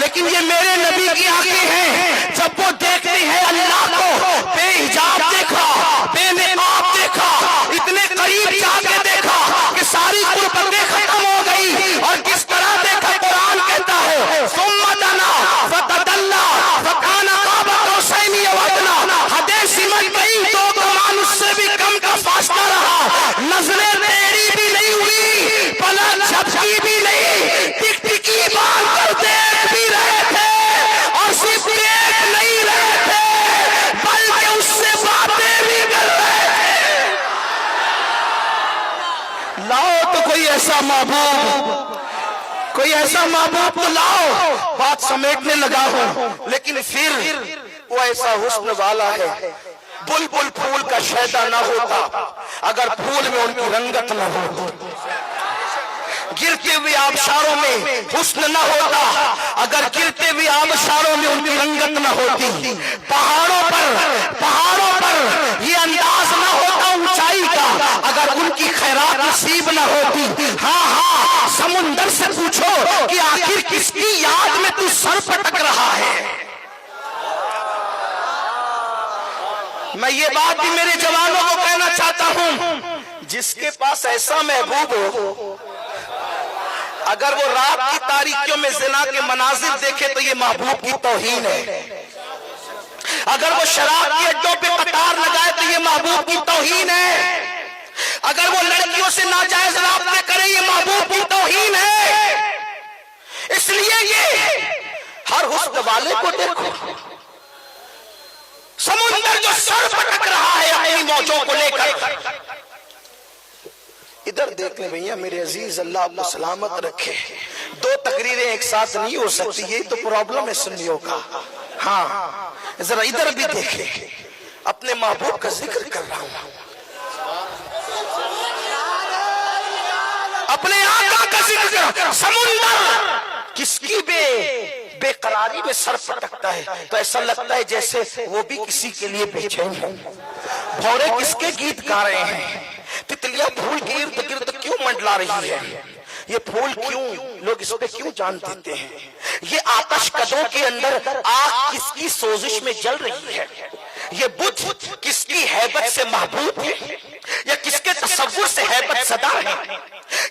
لیکن یہ میرے نبی کی آنکھیں ہیں، جب وہ دیکھتی ہیں اللہ کو، بے حجاب دیکھا، بے نقاب دیکھا، اتنے قریب جا کے دیکھا کہ ساری قربتیں ختم ہو گئی. اور کس طرح دیکھا؟ قرآن کہتا ہے ثم دنا فتدلا فکان قاب قوسین او ادنی. حدیں سمٹ گئی، 2 کمان اس سے بھی کم کا فاصلہ رہا. نظریں ٹیڑھی بھی نہیں ہوئی، پلک جھپکی بھی نہیں، ٹک ٹکی باندھ کر دیکھ بھی رہے تھے. اور صرف دیکھ نہیں رہے تھے بلکہ اس سے باتیں بھی کر رہے تھے. لاؤ تو کوئی ایسا محبوب، کوئی ایسا محبوب تو لاؤ. بات سمیٹنے لگا ہوں، لیکن پھر وہ ایسا حسن والا ہے بلبل پھول کا شیدا نہ ہوتا اگر پھول میں ان کی رنگت نہ ہوتی. گرتے ہوئے آبشاروں میں حسن نہ ہوتا اگر گرتے ہوئے آبشاروں میں ان کی رنگت نہ ہوتی. پہاڑوں پر یہ انداز نہ ہوتا اونچائی کا اگر ان کی خیرات نصیب نہ ہوتی. ہاں، سمندر سے پوچھو کہ آخر کس کی یاد میں تو سر پٹک رہا ہے. میں یہ بات بھی میرے جوانوں کو کہنا چاہتا ہوں، جس کے پاس ایسا محبوب ہو اگر وہ رات کی تاریکیوں میں زنا کے مناظر دیکھے تو یہ محبوب کی توہین ہے. اگر وہ شراب کے اڈوں پہ قطار لگائے تو یہ محبوب کی توہین ہے. اگر وہ لڑکیوں سے ناجائز رابطے کرے یہ محبوب کی توہین ہے. اس لیے یہ ہر حسن والے کو دیکھو، سمندر جو سر پٹک رہا ہے اپنی موجوں کو لے کر. ادھر دیکھ لیں بھئیہ میرے عزیز، اللہ آپ کو سلامت رکھے. 2 تقریریں ایک ساتھ نہیں ہو سکتی، یہی تو پرابلم ہے سنیوں کا. ہاں، ذرا ادھر بھی دیکھیں. اپنے محبوب کا ذکر کر رہا ہوں، اپنے آقا کا ذکر کر رہا ہوں. سمندر کس کی بے قراری میں سر پٹکتا ہے تو ایسا لگتا ہے جیسے وہ بھی کسی کے لیے بے چین ہے. بھورے کس کے گیت گا رہے ہیں، تتلیاں پھول کے ارد گرد کیوں منڈلا رہی ہے، یہ پھول کیوں لوگ اس پہ کیوں جان دیتے ہیں. یہ آتش کدوں کے اندر آگ کس کی سوزش میں جل رہی ہے. یہ بت کس کی ہیبت سے محبوب ہے، یا کس کے تصور سے ہیبت زدہ ہیں،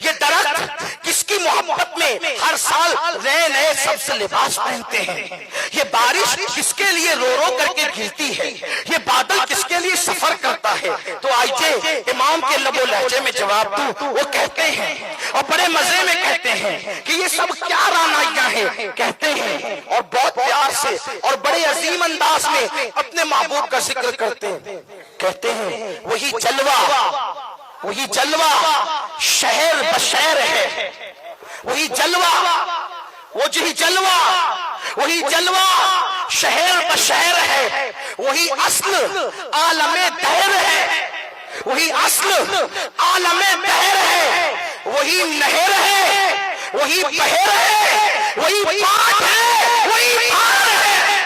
یہ درخت کس کی محبت میں ہر سال نئے نئے سبز لباس پہنتے ہیں، یہ بارش کس کے لیے رو رو کر کے گرتی ہے، یہ بادل کس کے لیے سفر کرتا ہے۔ تو آئیے امام کے لب و لہجے میں جواب دوں، وہ کہتے ہیں اور بڑے مزے میں کہتے ہیں کہ یہ سب کیا رانائیاں ہیں، کہتے ہیں اور بہت پیار سے اور بڑے عظیم انداز میں اپنے محبوب کا ذکر کرتے ہیں، کہتے ہیں وہی جلوہ شہر بشہر ہے، وہی جلوہ شہر بشہر ہے، وہی اصل عالم دہر ہے، وہی اصل عالم دہر ہے، وہی نہر ہے، وہی بہر ہے، وہی پاک ہے، وہی پار ہے،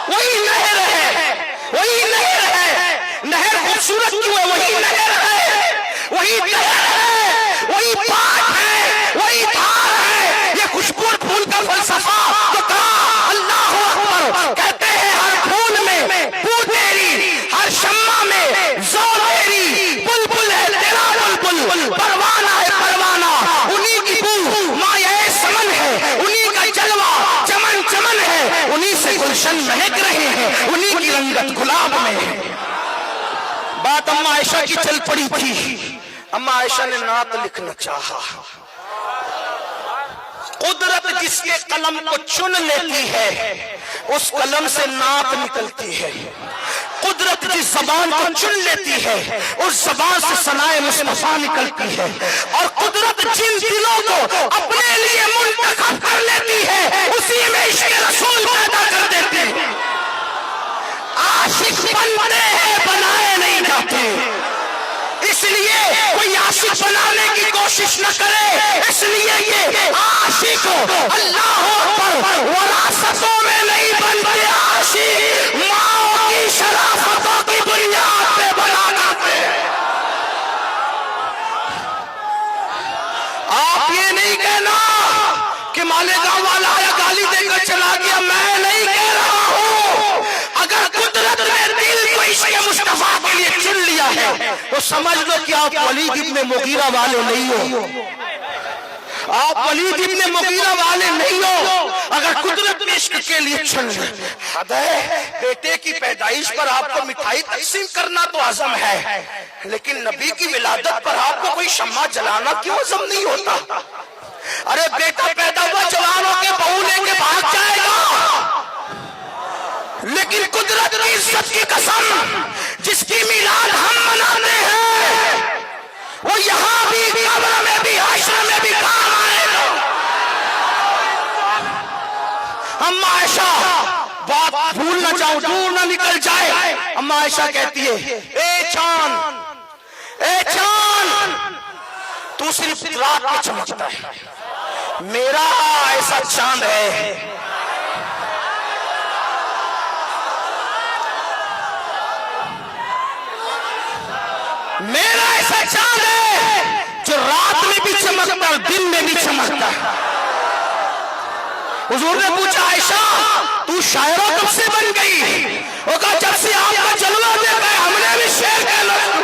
وہی نہر ہے، وہی نہر ہے۔ نہر خوبصورت کیوں ہے؟ وہی نہر ہے، وہی نہر ہے، وہی پاک ہے، وہی پار ہے۔ یہ خوشبو پھول کا فلسفہ تو کہا اللہ اکبر، کہتے ہیں ہر پھول میں بو تیری، ہر شمع میں ذو تیری، بلبل ہے تیرا بلبل، پروانہ ہے پروانہ، انہی کی بو مایہ سمن ہے، انہی کا جلوہ چمن چمن ہے، انہی سے گلشن مہک رہے ہیں، انہی کی رنگت گلاب میں ہے۔ بات اما عائشہ کی چل پڑی تھی، اما عائشہ نے نعت لکھنا چاہا۔ قدرت جس کے قلم کو چن لیتی ہے اس قلم سے نعت نکلتی ہے، قدرت جس زبان کو چن لیتی ہے اس زبان سے ثنائے مصطفیٰ نکلتی ہے، اور قدرت جن دلوں کو اپنے لیے منتخب کر لیتی ہے اسی میں عشق رسول پیدا کر دیتی ہے۔ عاشق بنتے ہیں بنائے نہیں جاتے، اس لیے کوئی عاشق بنانے کی کوشش نہ کرے، اس لیے یہ عاشق اللہ اکبر وراثتوں میں نہیں بنتے، عاشق ماں کی شرافتوں کی بنیاد پہ بنا کرتے ہیں۔ آپ یہ نہیں کہنا کہ مالیگاؤں والا آیا گالی دے کر چلا گیا، میں نہیں کہہ رہا ہوں۔ اگر قدرت نے دل کو عشق مصطفیٰ کے لیے چن لیا ہے تو سمجھ لو کہ آپ ولید ابن مغیرہ والے نہیں ہو، آپ ولید ابن مغیرہ والے نہیں ہو اگر قدرت نے عشق کے لیے چن لیا۔ حد ہے، بیٹے کی پیدائش پر آپ کو مٹھائی تقسیم کرنا تو عزم ہے، لیکن نبی کی ولادت پر آپ کو کوئی شمع جلانا کیوں عزم نہیں ہوتا؟ ارے بیٹا پیدا ہوا جوان ہو کے بہو لے کے بھاگ جائے گا، لیکن قدرت کی عزت کی قسم جس کی میلاد ہم مناتے ہیں وہ یہاں بھی قبر میں بھی حشر میں بھی کام آئے گا۔ اما عائشہ بات بھول نہ جاؤں، دور نہ نکل جائے، اما عائشہ کہتی ہے اے چاند، اے چاند تو صرف رات میں چمکتا ہے، میرا ایسا چاند ہے میرا ایسا چاند ہے جو رات میں بھی چمکتا اور دن میں بھی چمکتا ہے۔ حضور نے پوچھا عائشہ تو شاعرہ کب سے بن گئی؟ وہ کہا جب سے آپ کا جلوہ دیکھا ہے ہم نے بھی شعر کہنا شروع۔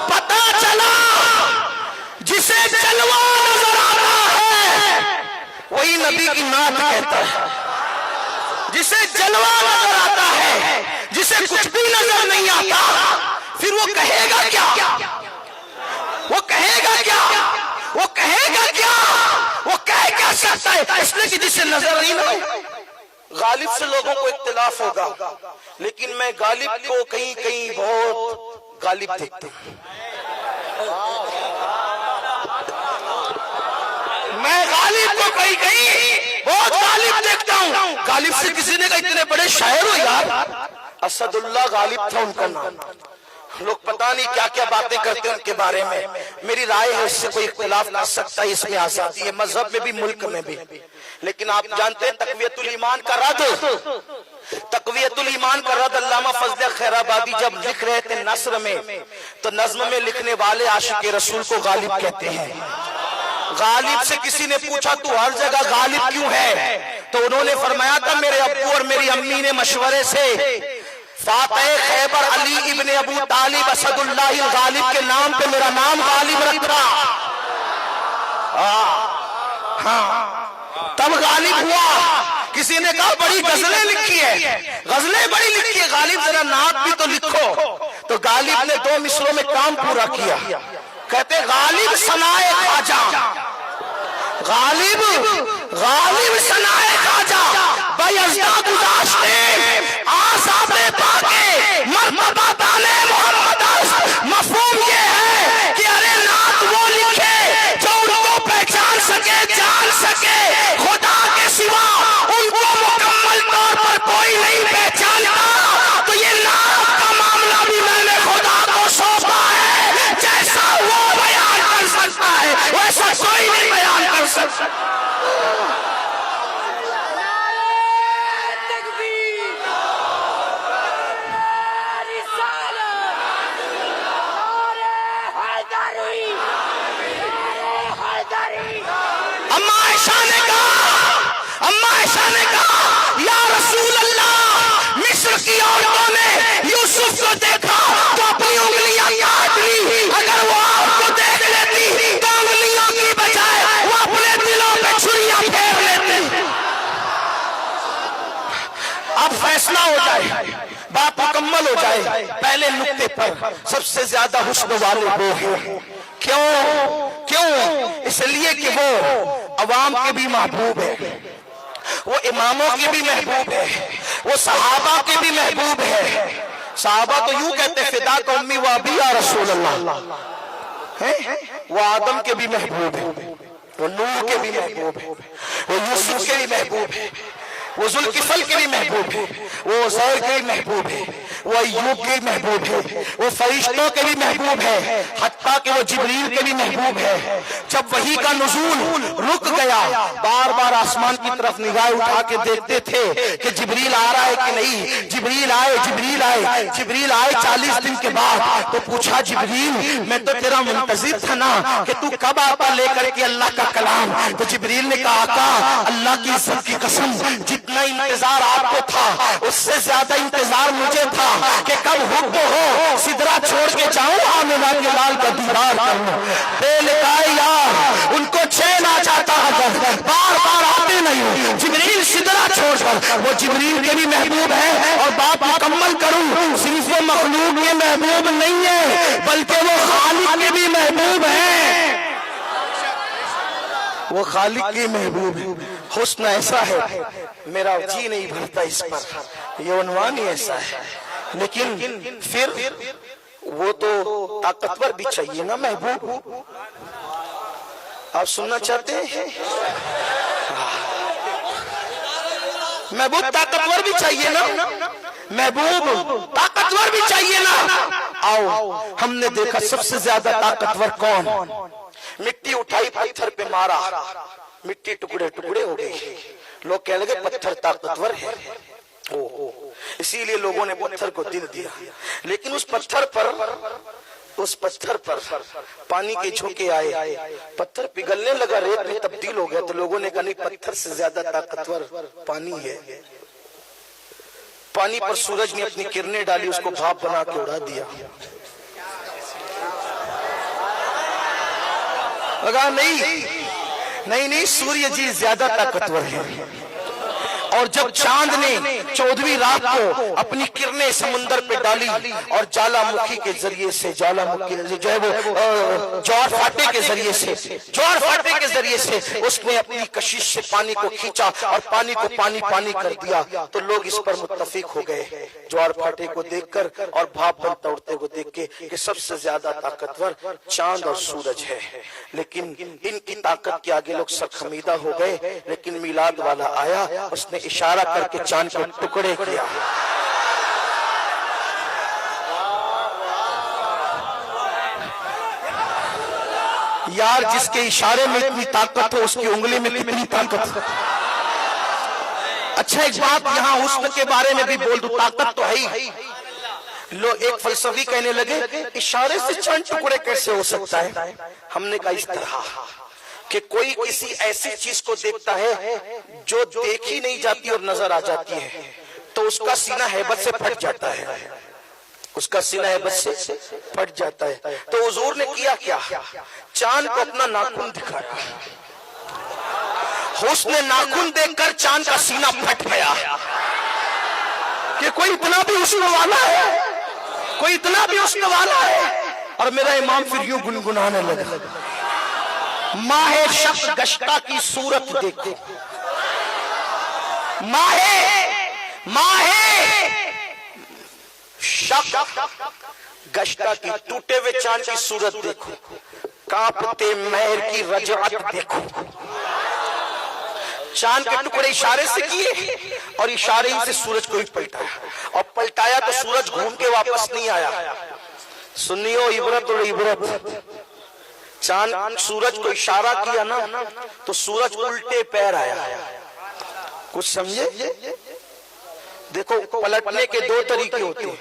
پتہ چلا جسے جلوہ نظر آتا ہے وہی نبی کی نعت کہتا ہے، جسے جلوہ نظر آتا ہے، جسے کچھ بھی نظر نہیں آتا پھر وہ کہے گا کیا؟ وہ کہے گا کیا؟ وہ کہے گا کیا؟ وہ کہہ کیا سکتا ہے؟ اس لیے کہ جسے نظر نہیں آتا۔ غالب سے لوگوں کو اختلاف ہوگا لیکن میں غالب کو کہیں کہیں بہت غالب دیکھتا ہوں، میں غالب کو کہیں کہیں بہت غالب دیکھتا ہوں۔ غالب سے کسی نے کہا اتنے بڑے شاعر ہو یار، اسد اللہ غالب تھا ان کا نام۔ لوگ پتہ نہیں کیا کیا باتیں کرتے ہیں ان کے بارے میں، میری رائے ہے اس سے کوئی اختلاف نہ سکتا ہے، اس میں آزادی ہے، مذہب میں بھی ملک میں بھی۔ لیکن آپ جانتے ہیں تقویت الایمان کا رد، تقویت الایمان کا رد علامہ فضل خیر آبادی جب لکھ رہے تھے نثر میں تو نظم میں لکھنے والے عاشق رسول کو غالب کہتے ہیں، غالب سے کسی نے پوچھا تو ہر جگہ غالب کیوں ہے؟ تو انہوں نے فرمایا تھا میرے ابو اور میری امی نے مشورے سے فاتح خیبر علی ابن ابو طالب اسد اللہ الغالب کے نام پہ میرا نام غالب رکھا، تب غالب ہوا۔ کسی نے کہا بڑی غزلیں لکھی ہے، غزلیں بڑی لکھی ہے، غالب ذرا نعت بھی تو لکھو۔ تو غالب نے 2 مصروں میں کام پورا کیا، کہتے غالب ثنائے خواجہ، غالب ثنائے خواجہ بایزدہ گذاشتے آزاد پاکے مرتبہ دانے محمد است۔ مفہوم یہ ہے کہ ارے نعت وہ لکھے جو ان کو پہچان سکے، جان سکے، خدا کے سوا ان کو مکمل طور پر کوئی نہیں پہچانتا۔ تو یہ نعت کا معاملہ بھی میں نے خدا کو سونپا ہے، جیسا وہ بیان کر سکتا ہے ویسا کوئی نہیں بیان کر سکتا۔ اما عائشہ نے کہا یا رسول اللہ، مصر کی عورتوں نے یوسف کو دیکھا تو اپنی انگلیاں کاٹ لی، اگر وہ آپ کو دیکھ لیتی تو انگلیوں کی بجائے وہ اپنے دلوں پہ چھریاں پھیر لیتے۔ اب فیصلہ ہو جائے، بات مکمل ہو جائے۔ پہلے نقطے پر سب سے زیادہ حسن والے وہ ہیں، کیوں؟ اس لیے کہ وہ عوام کے بھی محبوب ہے، وہ اماموں کے بھی محبوب ہے، وہ صحابہ کے بھی محبوب ہے۔ صحابہ تو یوں کہتے فداک امی و ابی یا رسول اللہ، وہ آدم کے بھی محبوب ہے، وہ نوح کے بھی محبوب ہے، وہ یوسف کے بھی محبوب ہے، وہ ذوالکفل کے بھی محبوب ہے، وہ عزیر کے بھی محبوب ہے، وہ ایوب کے بھی محبوب ہے، وہ فرشتوں کے بھی محبوب ہے، حتیٰ کہ وہ جبریل کے بھی محبوب ہے۔ جب وحی کا نزول رک گیا، بار بار آسمان کی طرف نگاہ اٹھا کے دیکھتے تھے کہ جبریل آ رہا ہے کہ نہیں۔ جبریل آئے 40 دن کے بعد تو پوچھا جبریل میں تو تیرا منتظر تھا نا کہ تو کب آتا لے کر کے اللہ کا کلام۔ تو جبریل نے کہا آقا اللہ کی عزت کی قسم، جتنا انتظار آپ کو تھا اس سے زیادہ انتظار مجھے تھا کہ کب حکم ہو سدرا چھوڑ کے جاؤں آمنہ کے لال کا دیدار کروں۔ دل کا یار ان کو چین آ جاتا ہے، بار بار آتے نہیں۔ جبریل سدرا چھوڑ کر، وہ جبریل کے بھی محبوب ہے، اور بات مکمل کروں صرف وہ مخلوق کے محبوب نہیں ہے بلکہ وہ خالق کے بھی محبوب ہیں، وہ خالق کے محبوب ہے۔ حسن ایسا ہے میرا جی نہیں بھرتا اس پر، یہ عنوان ہی ایسا ہے، لیکن پھر وہ تو طاقتور بھی چاہیے نا محبوب۔ آپ سننا چاہتے ہیں؟ محبوب طاقتور بھی چاہیے نا، محبوب طاقتور بھی چاہیے نا۔ آؤ ہم نے دیکھا سب سے زیادہ طاقتور کون؟ مٹی اٹھائی پتھر پہ مارا، مٹی ٹکڑے ٹکڑے ہو گئی، لوگ کہنے لگے پتھر طاقتور ہے، اسی لیے لوگوں نے پتھر کو دل دیا۔ لیکن اس پتھر پر پانی کے جھونکے آئے، پتھر پگھلنے لگا، ریت میں تبدیل ہو گیا، تو لوگوں نے کہا نہیں پتھر سے زیادہ طاقتور پانی ہے۔ پانی پر سورج نے اپنی کرنیں ڈالی، اس کو بھاپ بنا کے اڑا دیا۔ لگا نہیں سوریہ جی زیادہ طاقتور ہے۔ اور جب چاند نے 14ویں رات کو اپنی کرنیں سمندر پہ ڈالی اور جالا مکھی کے ذریعے سے جو ہے وہ جوار فاٹے کے ذریعے سے اس نے اپنی کشش سے پانی کو کھینچا اور پانی کو پانی کر دیا، تو لوگ اس پر متفق ہو گئے جوار فاٹے کو دیکھ کر اور بھاپ بنتا اڑتے کو دیکھ کے کہ سب سے زیادہ طاقتور چاند اور سورج ہے۔ لیکن ان کی طاقت کے آگے لوگ سرخمیدہ ہو گئے، لیکن میلاد والا آیا، اس نے اشارہ کر کے چاند کو ٹکڑے کیا۔ یار جس کے اشارے میں اتنی طاقت ہو اس کی انگلی میں کتنی طاقت ہو۔ اچھا ایک بات یہاں حسن کے بارے میں بھی بول دوں، طاقت تو ہے ہی۔ لوگ ایک فلسفی کہنے لگے اشارے سے چاند ٹکڑے کیسے ہو سکتا ہے؟ ہم نے کہا اس طرح کہ کوئی کسی ایسی چیز کو دیکھتا ہے جو دیکھی نہیں جاتی اور نظر آ جاتی ہے تو اس کا سینہ ہیبت سے پھٹ جاتا ہے، اس کا سینہ ہیبت سے پھٹ جاتا ہے۔ تو حضور نے کیا کیا؟ چاند کو اپنا ناخن دکھایا، حسن ناخن دیکھ کر چاند کا سینہ پھٹ گیا کہ کوئی اتنا بھی حسن والا ہے، کوئی اتنا بھی حسن والا ہے۔ اور میرا امام پھر یوں گنگنانے لگا، ماہ شب گشتہ کی صورت دیکھو، ماہ شب گشتہ کی ٹوٹے ہوئے چاند کی صورت دیکھو، کانپتے مہر کی رجعت دیکھو۔ چاند کے ٹکڑے اشارے سے کیے اور اشارے ہی سے سورج کو ہی پلٹایا، اور پلٹایا تو سورج گھوم کے واپس نہیں آیا۔ سنیو عبرت اور عبرت، چاند سورج کو اشارہ کیا نا تو سورج الٹے پیر آیا۔ کچھ سمجھے؟ دیکھو پلٹنے کے دو طریقے ہوتے ہیں۔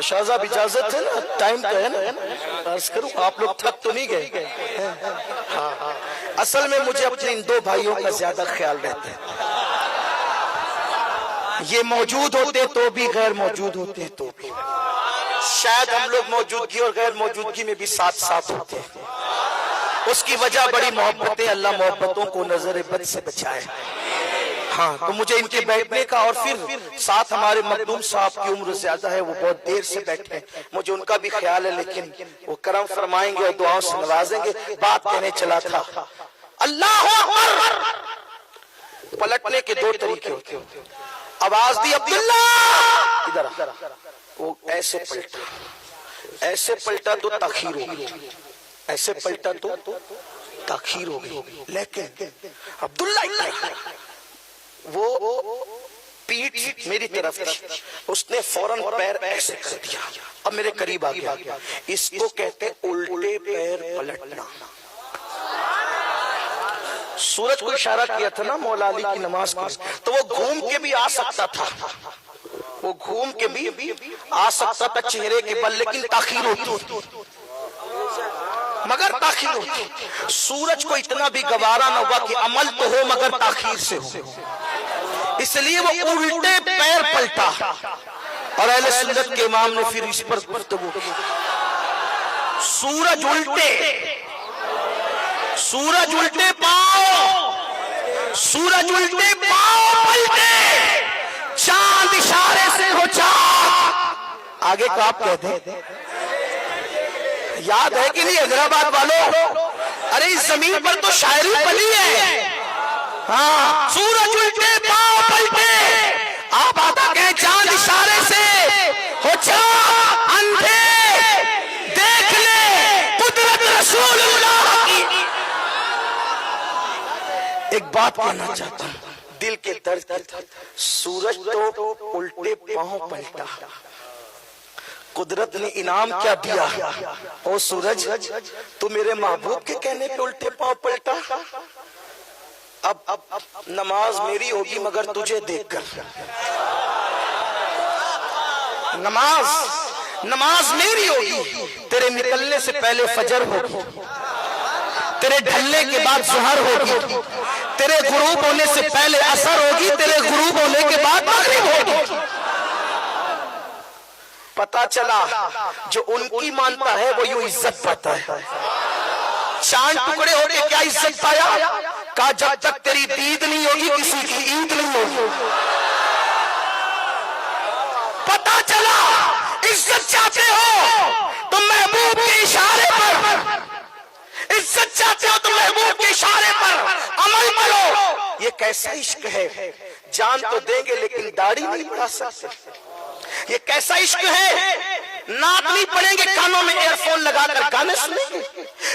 شاہزاب اجازت ہے نا؟ ٹائم کا ہے نا؟ عرض کروں آپ لوگ تھک تو نہیں گئے؟ اصل میں مجھے اپنے ان دو بھائیوں کا زیادہ خیال رہتا ہے، یہ موجود ہوتے تو بھی، غیر موجود ہوتے تو بھی، شاید ہم لوگ موجودگی اور غیر موجودگی میں بھی ساتھ ساتھ ہوتے ہیں۔ اس کی وجہ بڑی محبتیں، اللہ محبتوں کو نظر بد سے بچائے۔ ہاں تو مجھے ان کے بیٹھنے کا، اور پھر ساتھ ہمارے مخدوم صاحب کی عمر زیادہ ہے، وہ بہت دیر سے بیٹھے ہیں، مجھے ان کا بھی خیال ہے، لیکن وہ کرم فرمائیں گے اور دعاؤں سے نوازیں گے۔ بات کہنے چلا تھا، اللہ اکبر، پلٹنے کے دو طریقے ہوتے ہیں۔ آواز دی عبداللہ ادھر آ، وہ ایسے پلٹا، ایسے پلٹا تو تاخیر ہو گئی، ایسے پلٹا تو تاخیر ہو گئی، لیکن عبداللہ وہ پیٹھ میری طرف تھی، اس نے فوراً پیر ایسے کر دیا، اب میرے قریب آ گیا۔ اس کو کہتے ہیں الٹے پیر پلٹنا۔ سورج کو اشارہ کیا تھا نا مولا علی کی نماز کو، تو وہ گھوم کے بھی آ سکتا تھا، وہ گھوم کے بھی آ سکتا تھا چہرے کے بل، لیکن تاخیر ہوتی، مگر تاخیر ہوتی۔ سورج کو اتنا بھی گوارا نہ ہوا کہ عمل تو ہو مگر تاخیر سے ہو، اس لیے وہ الٹے پیر پلٹا، اور اہل سنت کے امام نے پھر اس پر گفتگو کی۔ سورج الٹے پاؤں، سورج الٹے پاؤں پلٹے، چاند اشارے سے ہو چاک۔ آگے کا آپ کہتے ہیں، یاد ہے کہ نہیں حیدرآباد والوں؟ ارے اس زمین پر تو شاعری پلی ہے۔ ہاں، سورج الٹے پاؤں پلٹے، آپ آتا کہیں چاند اشارے سے ہو چاک، اندھے دیکھ لے قدرت رسول اللہ کی۔ ایک بات کہنا چاہتا ہوں دل کے درد کی طرف، سورج تو الٹے پاؤں پلٹا، قدرت نے انعام کیا دیا؟ او سورج تو میرے محبوب کے کہنے پہ الٹے پاؤں پلٹا۔ اب نماز میری ہوگی مگر تجھے دیکھ کر، نماز میری ہوگی، تیرے نکلنے سے پہلے فجر ہوگی، تیرے ڈھلنے کے بعد ظہر ہوگی، تیرے غروب ہونے سے پہلے عصر ہوگی، تیرے غروب ہونے کے بعد مغرب ہوگی۔ پتا چلا جو ان کی مانتا ہے وہ یوں عزت پاتا ہے۔ چاند ٹکڑے ہو کے کیا عزت پایا؟ کہا جب تک تیری دید نہیں ہوگی کسی کی عید نہیں ہوگی۔ پتا چلا عزت چاہتے ہو تو محبوب کے اشارے پر، عزت چاہتے ہو تو محبوب کے اشارے پر عمل کرو۔ یہ کیسا عشق ہے، جان تو دیں گے لیکن داڑھی نہیں بڑھا سکتے۔ یہ کیسا عشق ہے، نعت نہیں پڑھیں گے، کانوں میں ایئر فون لگا کر گانے سنیں گے۔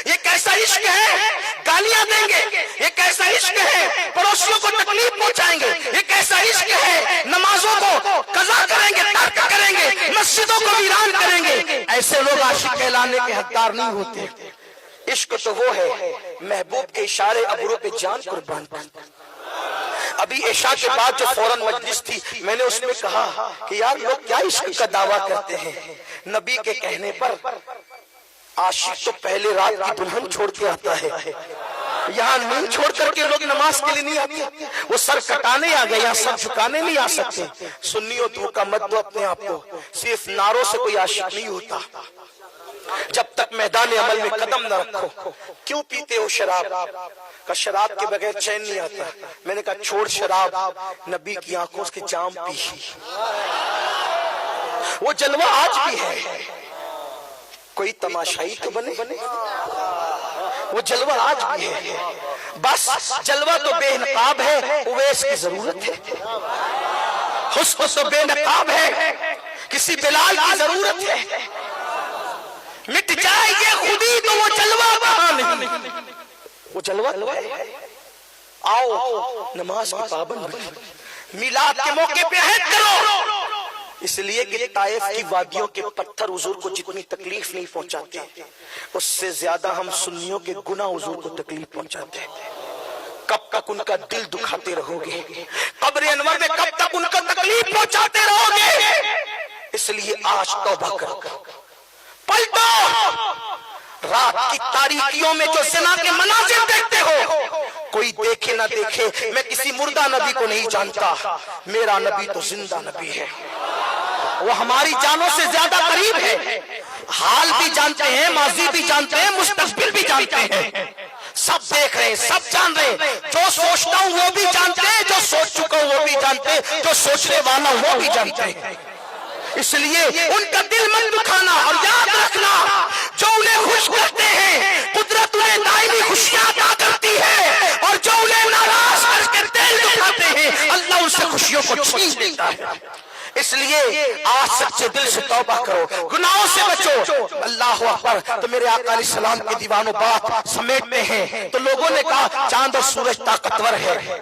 یہ کیسا عشق ہے، گالیاں دیں گے۔ یہ کیسا عشق ہے، پڑوسیوں کو تکلیف پہنچائیں گے۔ یہ کیسا عشق ہے، نمازوں کو قضا کریں گے، ترک کریں گے، مسجدوں کو ویران کریں گے۔ ایسے لوگ عاشق کہلانے کے حقدار نہیں ہوتے۔ عشق تو وہ ہے محبوب کے اشارے ابرو پہ جان قربان کر۔ ابھی عشاء کے بعد جو فوراً مجلس تھی، میں نے اس میں کہا کہ یار لوگ کیا عشق کا دعویٰ کرتے ہیں، نبی کے کہنے پر عاشق تو پہلے رات کی دلہن چھوڑ کے آتا ہے، یہاں نیند چھوڑ کر کے لوگ نماز کے لیے نہیں آتے، وہ سر کٹانے آ گئے، یہاں سر جھکانے نہیں آ سکتے۔ سنیوں دھوکہ مت دو اپنے آپ کو، صرف نعروں سے کوئی عاشق نہیں ہوتا، جب تک میدان عمل میں قدم نہ رکھو۔ کیوں پیتے ہو شراب؟ کہ شراب کے بغیر چین نہیں آتا۔ میں نے کہا چھوڑ شراب، نبی کی آنکھوں کے جام پی، وہ جلوہ آج بھی ہے، کوئی تماشائی تو بنے، وہ جلوہ آج بھی ہے، بس جلوہ تو بے نقاب ہے، اویس کی ضرورت ہے، حسن تو بے نقاب ہے، کسی بلال کی ضرورت ہے، مٹ جائے یہ خودی تو وہ جلوہ کہاں نہیں، وہ جلوہ تو ہے۔ آؤ نماز کی پابند بنو، میلاد کے موقع پہ عہد کرو، اس لیے کہ طائف کی وادیوں کے پتھر حضور کو جتنی تکلیف نہیں پہنچاتے، اس سے زیادہ ہم سنیوں کے گناہ حضور کو تکلیف پہنچاتے ہیں۔ کب تک ان کا دل دکھاتے رہو گے؟ قبر انور میں کب تک ان کا تکلیف پہنچاتے رہو گے؟ اس لیے آج توبہ کرو، پلٹو۔ رات کی تاریکیوں میں جو زنا کے مناظر دیکھتے ہو، کوئی دیکھے نہ دیکھے، میں کسی مردہ نبی کو نہیں جانتا، میرا نبی تو زندہ نبی ہے، وہ ہماری جانوں سے زیادہ قریب ہے، حال بھی جانتے ہیں، ماضی بھی جانتے ہیں، مستقبل بھی جانتے ہیں، سب دیکھ رہے ہیں، سب جان رہے ہیں، جو سوچتا ہوں وہ بھی جانتے ہیں، جو سوچ چکا ہوں وہ بھی جانتے ہیں، جو سوچنے والا وہ بھی جانتے ہیں۔ اس لیے ان کا دل مت دکھانا، اور یاد رکھنا جو انہیں خوش کرتے ہیں قدرت انہیں دائمی خوشیاں عطا کرتی ہے، اور جو انہیں ناراض کر کے دل دکھاتے ہیں اللہ ان سے خوشیوں کو چھین لیتا ہے۔ اس لیے آج سچے دل سے توبہ کرو، گناہوں سے بچو۔ اللہ اکبر۔ تو میرے آقا علیہ السلام کے دیوانوں بات سمیٹتے ہیں تو لوگوں نے کہا چاند اور سورج طاقتور ہے،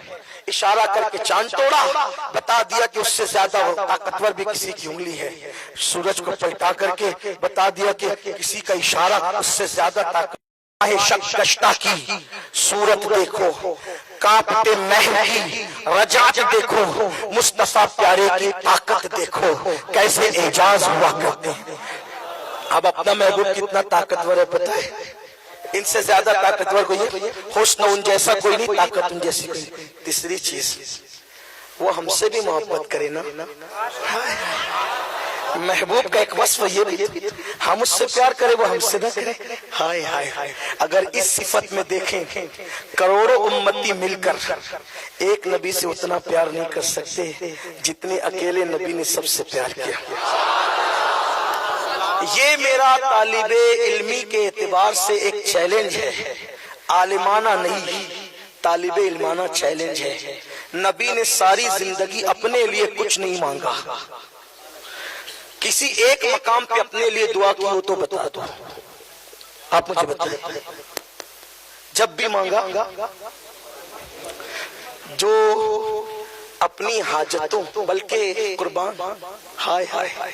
اشارہ کر کے چاند توڑا، بتا دیا کہ اس سے زیادہ طاقتور بھی کسی کی انگلی ہے، سورج کو پلٹا کر کے بتا دیا کہ کسی کا اشارہ اس سے زیادہ طاقتور۔ شک کشتہ کی صورت دیکھو، کانپتے مہر کی رجعت دیکھو، مصطفیٰ پیارے کی طاقت دیکھو، کیسے اعجاز ہوا کرتے ہیں۔ اب اپنا محبوب کتنا طاقتور ہے پتہ ہے؟ ان سے زیادہ طاقتور کوئی ہے؟ حسن ان جیسا کوئی نہیں، طاقت ان جیسی کوئی نہیں۔ تیسری چیز، وہ ہم سے بھی محبت کرے نا۔ محبوب کا ایک وصف یہ بھی، ہم اس سے پیار کرے وہ ہم سے نہ کرے۔ ہائے ہائے ہائے، اگر اس صفت میں دیکھیں کروڑوں امتی مل کر ایک نبی سے اتنا پیار نہیں کر سکتے جتنے اکیلے نبی نے سب سے پیار کیا۔ یہ میرا طالب علمی کے اعتبار سے ایک چیلنج ہے، عالمانہ نہیں، طالب علمانہ چیلنج ہے۔ نبی نے ساری زندگی اپنے لیے کچھ نہیں مانگا، کسی ایک مقام پہ اپنے لیے دعا کی ہو تو بتا دو، آپ مجھے بتائیں۔ جب بھی مانگا جو اپنی حاجتوں بلکہ قربان، ہائے ہائے،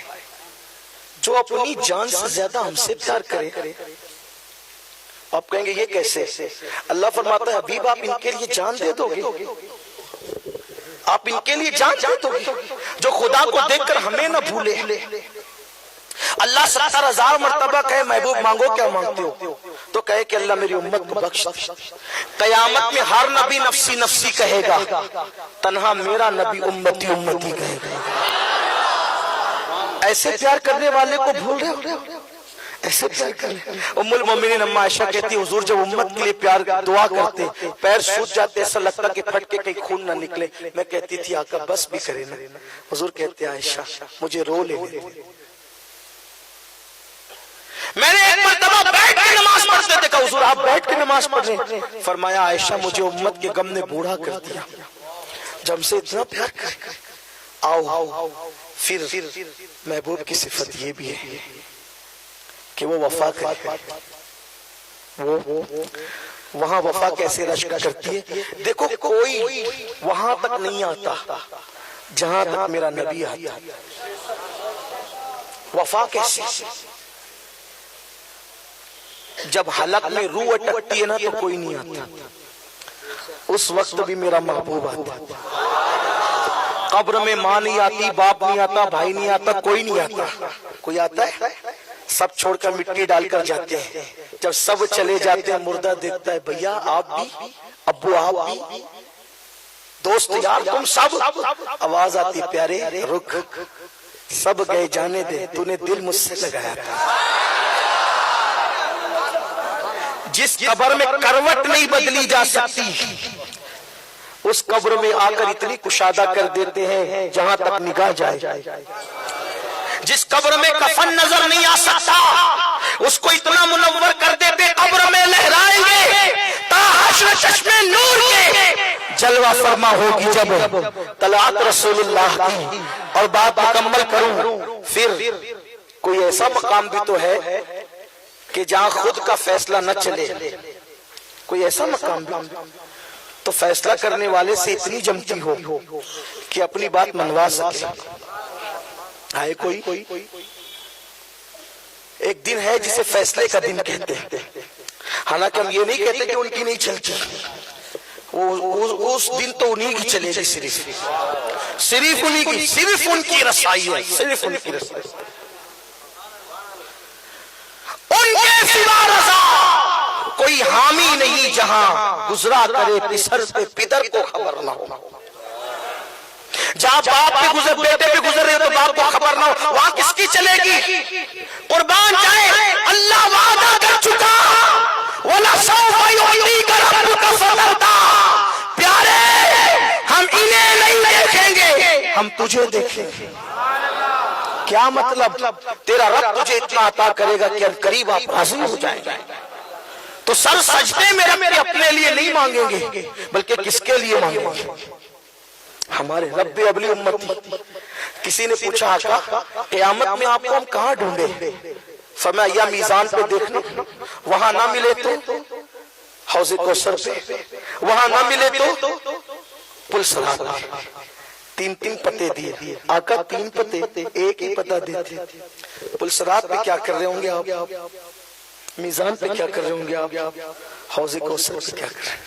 جو اپنی جان سے زیادہ ہم سے پیار کرے۔ آپ کہیں گے یہ کیسے؟ اللہ فرماتا ہے حبیب آپ ان کے لیے جان دے دو گے، آپ ان کے لیے جان دے دو گے جو خدا کو دیکھ کر ہمیں نہ بھولے۔ اللہ 70,000 مرتبہ کہے محبوب مانگو کیا مانگتے ہو، تو کہے کہ اللہ میری امت کو بخش دے۔ قیامت میں ہر نبی نفسی نفسی کہے گا، تنہا میرا نبی امتی امتی کہے گا۔ ایسے پیار کرنے والے کو بھول رہے ہو؟ ایسے پیار کرنے۔ ام المومنین اما عائشہ کہتی حضور جب امت کے لیے پیار دعا کرتے پیر سوج جاتے، ایسا لگتا کہ پھٹ کے کہیں خون نہ نکلے۔ میں کہتی تھی آقا بس بھی کرے نا۔ حضور کہتے عائشہ مجھے رو لے۔ میں نے ایک مرتبہ بیٹھ کے نماز پڑھتے تھے، کہا حضور آپ بیٹھ کے نماز پڑھ رہے ہیں؟ فرمایا عائشہ مجھے امت کے غم نے بوڑھا کر دیا، جب سے اتنا پیار کر۔ آؤ پھر محبوب کی صفت یہ بھی ہے کہ وہ وفا کرے۔ وہ وہاں وفا کیسے رشک کرتی ہے؟ دیکھو کوئی وہاں تک نہیں آتا جہاں تک میرا نبی آتا۔ وفا کیسے؟ جب حلق میں روح اٹکتی ہے نا تو کوئی نہیں آتا، اس وقت بھی میرا محبوب آتا۔ قبر میں ماں نہیں آتی، باپ نہیں آتا، بھائی نہیں آتا، کوئی نہیں آتا۔ کوئی آتا ہے؟ سب چھوڑ کر مٹی ڈال کر جاتے ہیں. جب سب چلے جاتے ہیں مردہ دیکھتا ہے, بھیا آپ بھی, ابو آپ بھی, دوست یار تم سب. آواز آتی پیارے رک, سب گئے جانے دے, تو نے دل مجھ سے لگایا تھا. جس قبر میں کروٹ نہیں بدلی جا سکتی اس قبر میں آ کر اتنی کشادہ کر دیتے ہیں جہاں تک نگاہ جائے. جس قبر میں کفن نظر نہیں آ سکتا اس کو اتنا منور کر دیتے قبر میں لہرائیں گے تا حشر چشمے نور کے جلوہ فرما ہوگی. جب طلعت رسول اللہ کی اور بات مکمل کروں, پھر کوئی ایسا مقام بھی تو ہے کہ جہاں خود کا فیصلہ نہ چلے. کوئی ایسا مقام بھی تو فیصلہ کرنے والے سے اتنی جمتی ہو کہ اپنی بات منوا سکے. آئے کوئی ایک دن ہے جسے فیصلے کا دن کہتے ہیں. حالانکہ ہم یہ نہیں کہتے کہ ان کی نہیں چلتی, اس دن تو انہی کی چلے گی, صرف انہی کی, صرف ان کی رسائی ہے, صرف ان کی رسائی. ان کے سوا رضا کوئی حامی نہیں جہاں گزرا کرے پسر پہ پدر کو خبر نہ ہو. جہاں باپ بھی گزر, بیٹے بھی گزر رہے تو باپ کو خبر نہ ہو, وہاں کس کی چلے گی؟ قربان جائے اللہ وعدہ کر چکا, وَلَسَوْفَ يُعْطِيكَ رَبُّكَ فَتَرْضَىٰ. پیارے ہم انہیں نہیں دیکھیں گے, ہم تجھے دیکھیں گے. کیا مطلب؟ تیرا رب تجھے اتنا عطا کرے گا کہ قریب آپ راضی ہو جائیں گے. تو سر سجدے میں رب کے اپنے لیے نہیں مانگیں گے بلکہ کس کے لیے مانگیں گے؟ ہمارے رب ابلی امتی. کسی نے پوچھا آقا قیامت میں آپ کو ہم کہاں ڈھونڈے؟ فرمایا یا میزان پہ دیکھنا, وہاں نہ ملے تو حوض کوثر پہ, وہاں نہ ملے تو پل صراط. تین پتے دیے آقا, تین پتے, ایک ہی پتہ دیتے. پل صراط پہ کیا کر رہے ہوں گے آپ؟ میزان پہ کیا کر رہے ہوں گے آپ؟ حوض کوثر پہ کیا کر رہے ہیں؟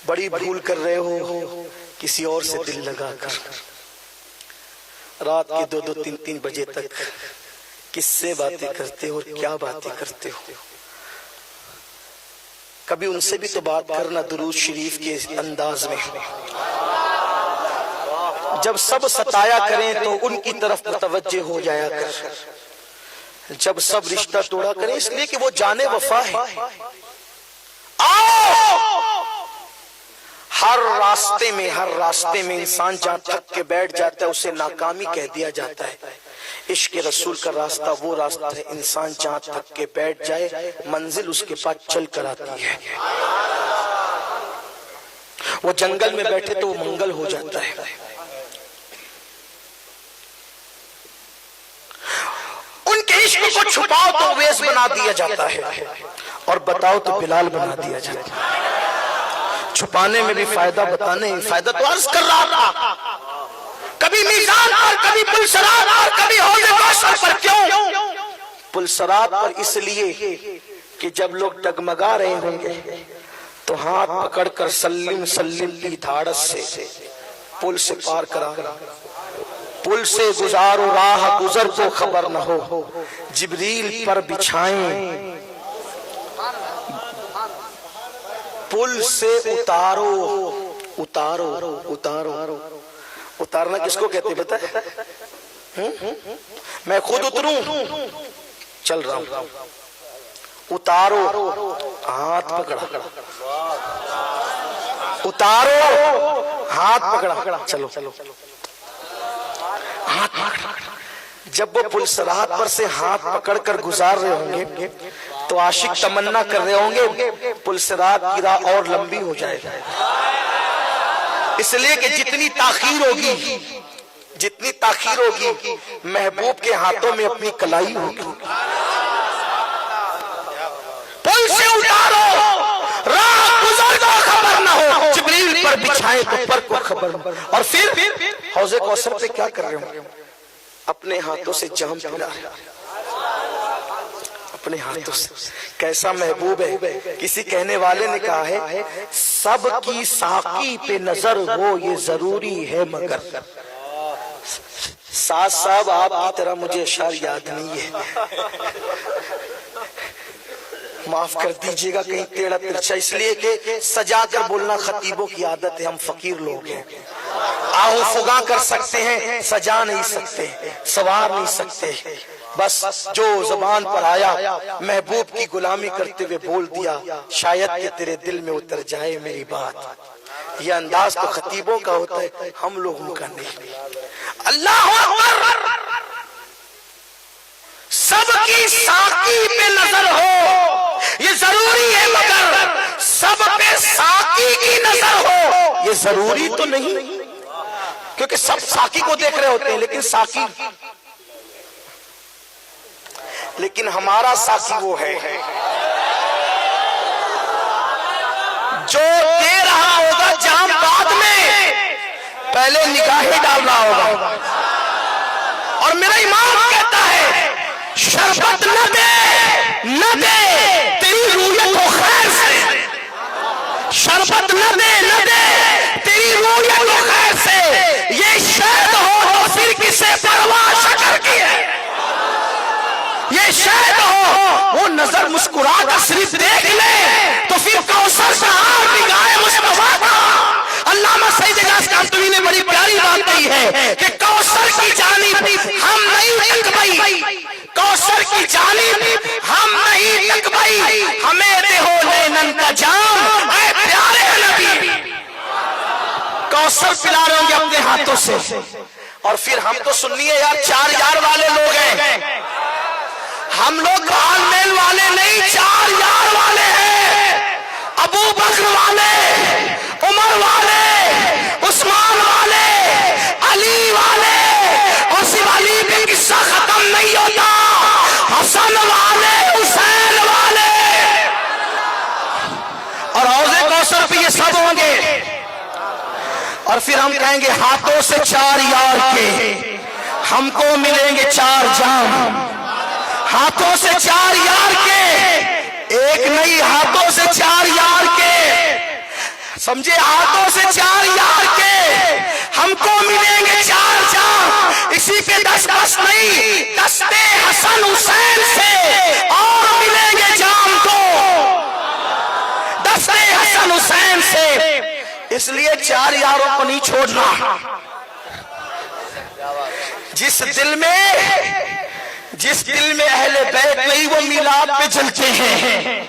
بڑی بھول کر رہے ہو کسی اور سے دل لگا کر. رات کے 2-3 بجے تک کس سے باتیں کرتے ہو اور کیا باتیں کرتے ہو؟ کبھی ان سے بھی تو بات کرنا درود شریف کے انداز میں. جب سب ستایا کریں تو ان کی طرف متوجہ ہو جایا کر. جب سب رشتہ توڑا کریں اس لیے کہ وہ جانے وفا ہے. ہر راستے میں انسان جہاں تھک کے بیٹھ جاتا ہے اسے ناکامی کہہ دیا جاتا ہے. عشق رسول کا راستہ وہ راستہ ہے انسان جہاں تھک کے بیٹھ جائے منزل اس کے پاس چل کر آتی ہے. وہ جنگل میں بیٹھے تو وہ منگل ہو جاتا ہے. ان کے عشق کو چھپاؤ تو ویس بنا دیا جاتا ہے اور بتاؤ تو بلال بنا دیا جاتا ہے. چھپانے میں بھی فائدہ, بتانے میں فائدہ. تو عرض کر رہا تھا کبھی میزان پر, کبھی پل صراط پر, کبھی حوض کوثر پر. کیوں پل صراط پر؟ اس لیے کہ جب لوگ ڈگمگا رہے ہوں گے تو ہاتھ پکڑ کر سلم کی دھاڑس سے پل سے پار کرا. پل سے گزارو راہ گزر تو خبر نہ ہو, جبریل پر بچھائیں پل سے اتارو. اتارنا کس کو کہتے بتا؟ میں خود اتروں, چل رہا ہوں, اتارو, ہاتھ پکڑا, اتارو, ہاتھ پکڑا, چلو. ہاتھ پکڑا. جب وہ پل صراط پر سے ہاتھ پکڑ کر گزار رہے ہوں گے تو عاشق تمنا کر رہے ہوں گے پل صراط کی راہ اور لمبی ہو جائے. اس لیے کہ جتنی تاخیر ہوگی محبوب کے ہاتھوں میں اپنی کلائی ہوگی. پل سے اتارو راہ گزر تو خبر نہ ہو, جبریل پر بچھائے تو پر کو خبر نہ ہو. اور پھر حوض کوثر پہ کیا کر رہے ہوں؟ اپنے ہاتھوں سے جام پلا رہے, اپنے ہاتھوں سے. کیسا محبوب ہے. کسی کہنے والے نے کہا ہے سب کی ساقی پہ نظر ہو یہ ضروری ہے مگر ساتھ صاحب آپ کی طرح مجھے اشعار یاد نہیں ہے، معاف کر دیجئے گا کہیں ٹیڑھا ترچھا، اس لیے کہ سجا کر بولنا خطیبوں کی عادت ہے، ہم فقیر لوگ ہیں، آہو فگاں کر سکتے ہیں، سجا نہیں سکتے، سوار نہیں سکتے، بس جو زبان پر آیا محبوب کی غلامی کرتے ہوئے بول دیا، شاید کہ تیرے دل میں اتر جائے میری بات۔ یہ انداز تو خطیبوں کا ہوتا ہے، ہم لوگوں کا نہیں۔ اللہ اکبر، سب کی ساقی پہ نظر ہو یہ ضروری ہے، مگر سب پہ ساقی کی نظر ہو یہ ضروری تو نہیں، کیونکہ سب ساقی کو دیکھ رہے ہوتے ہیں لیکن ساقی، لیکن ہمارا ساقی وہ ہے جو دے رہا ہوگا جام بعد میں، پہلے نگاہیں ڈال رہا ہوگا۔ اور میرا امام کہتا ہے شربت نہ دے نہ دے تیری رویت و خیر سے، شربت نہ دے نہ دے تیری رویت و خیر سے، یہ شہد ہو تو پھر کسے پرواہ شکر کی ہے، یہ شہد ہو وہ نظر مسکرا کر صرف دیکھ لے تو پھر کوثر سے آگ نگاہ مصطفیٰ کا۔ علامہ سعید اجاز کاظمی نے بڑی پیاری بات کہی ہے کہ کوثر کی جانب ہم نہیں تکبئی، کوثر کی جانب ہم نہیں تکبئی، ہمیں دے ہو لینن کا جام اے پیارے نبی، کوثر پلا رہے ہوں گے اپنے ہاتھوں سے۔ اور پھر ہم تو سنیے یار، چار یار والے لوگ ہیں، ہم لوگ بال میل والے نہیں، چار یار والے ہیں، ابو بکر والے، عمر والے، عثمان والے، علی والے، اور صرف علی پہ قصہ ختم نہیں ہوتا، حسن والے، حسین والے، اور حوض کوثر پہ یہ سب ہوں گے۔ اور پھر ہم کہیں گے ہاتھوں سے چار یار کے ہم کو ملیں گے چار جام، ہاتھوں سے چار یار کے، ایک نہیں ہاتھوں سے چار یار کے، سمجھے، ہاتھوں سے چار یار کے ہم کو ملیں گے چار جام، اسی پہ دس بس نہیں، دستے حسن حسین سے اور ملیں گے جام کو، دستے حسن حسین سے۔ اس لیے چار یاروں کو نہیں چھوڑنا، جس دل میں اہل بیت نہیں وہ میلاد پہ جلتے ہیں،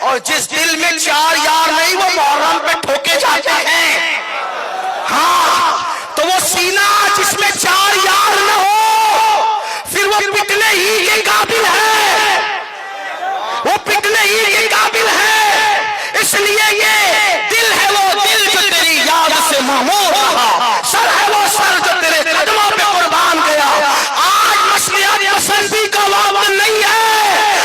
اور جس دل میں چار یار نہیں وہ محرم پہ ٹھوکے جاتے ہیں۔ ہاں تو وہ سینہ جس میں چار یار نہ ہو پھر وہ پٹنے ہی کے قابل ہے، وہ پٹنے ہی کے قابل ہے۔ اس لیے یہ دل ہے وہ دل جو تیری یاد سے معمور رہا، سر ہے وہ سر جو تیرے قدموں پہ قربان گیا۔ آج مصلحت پسندی کا وقت نہیں ہے،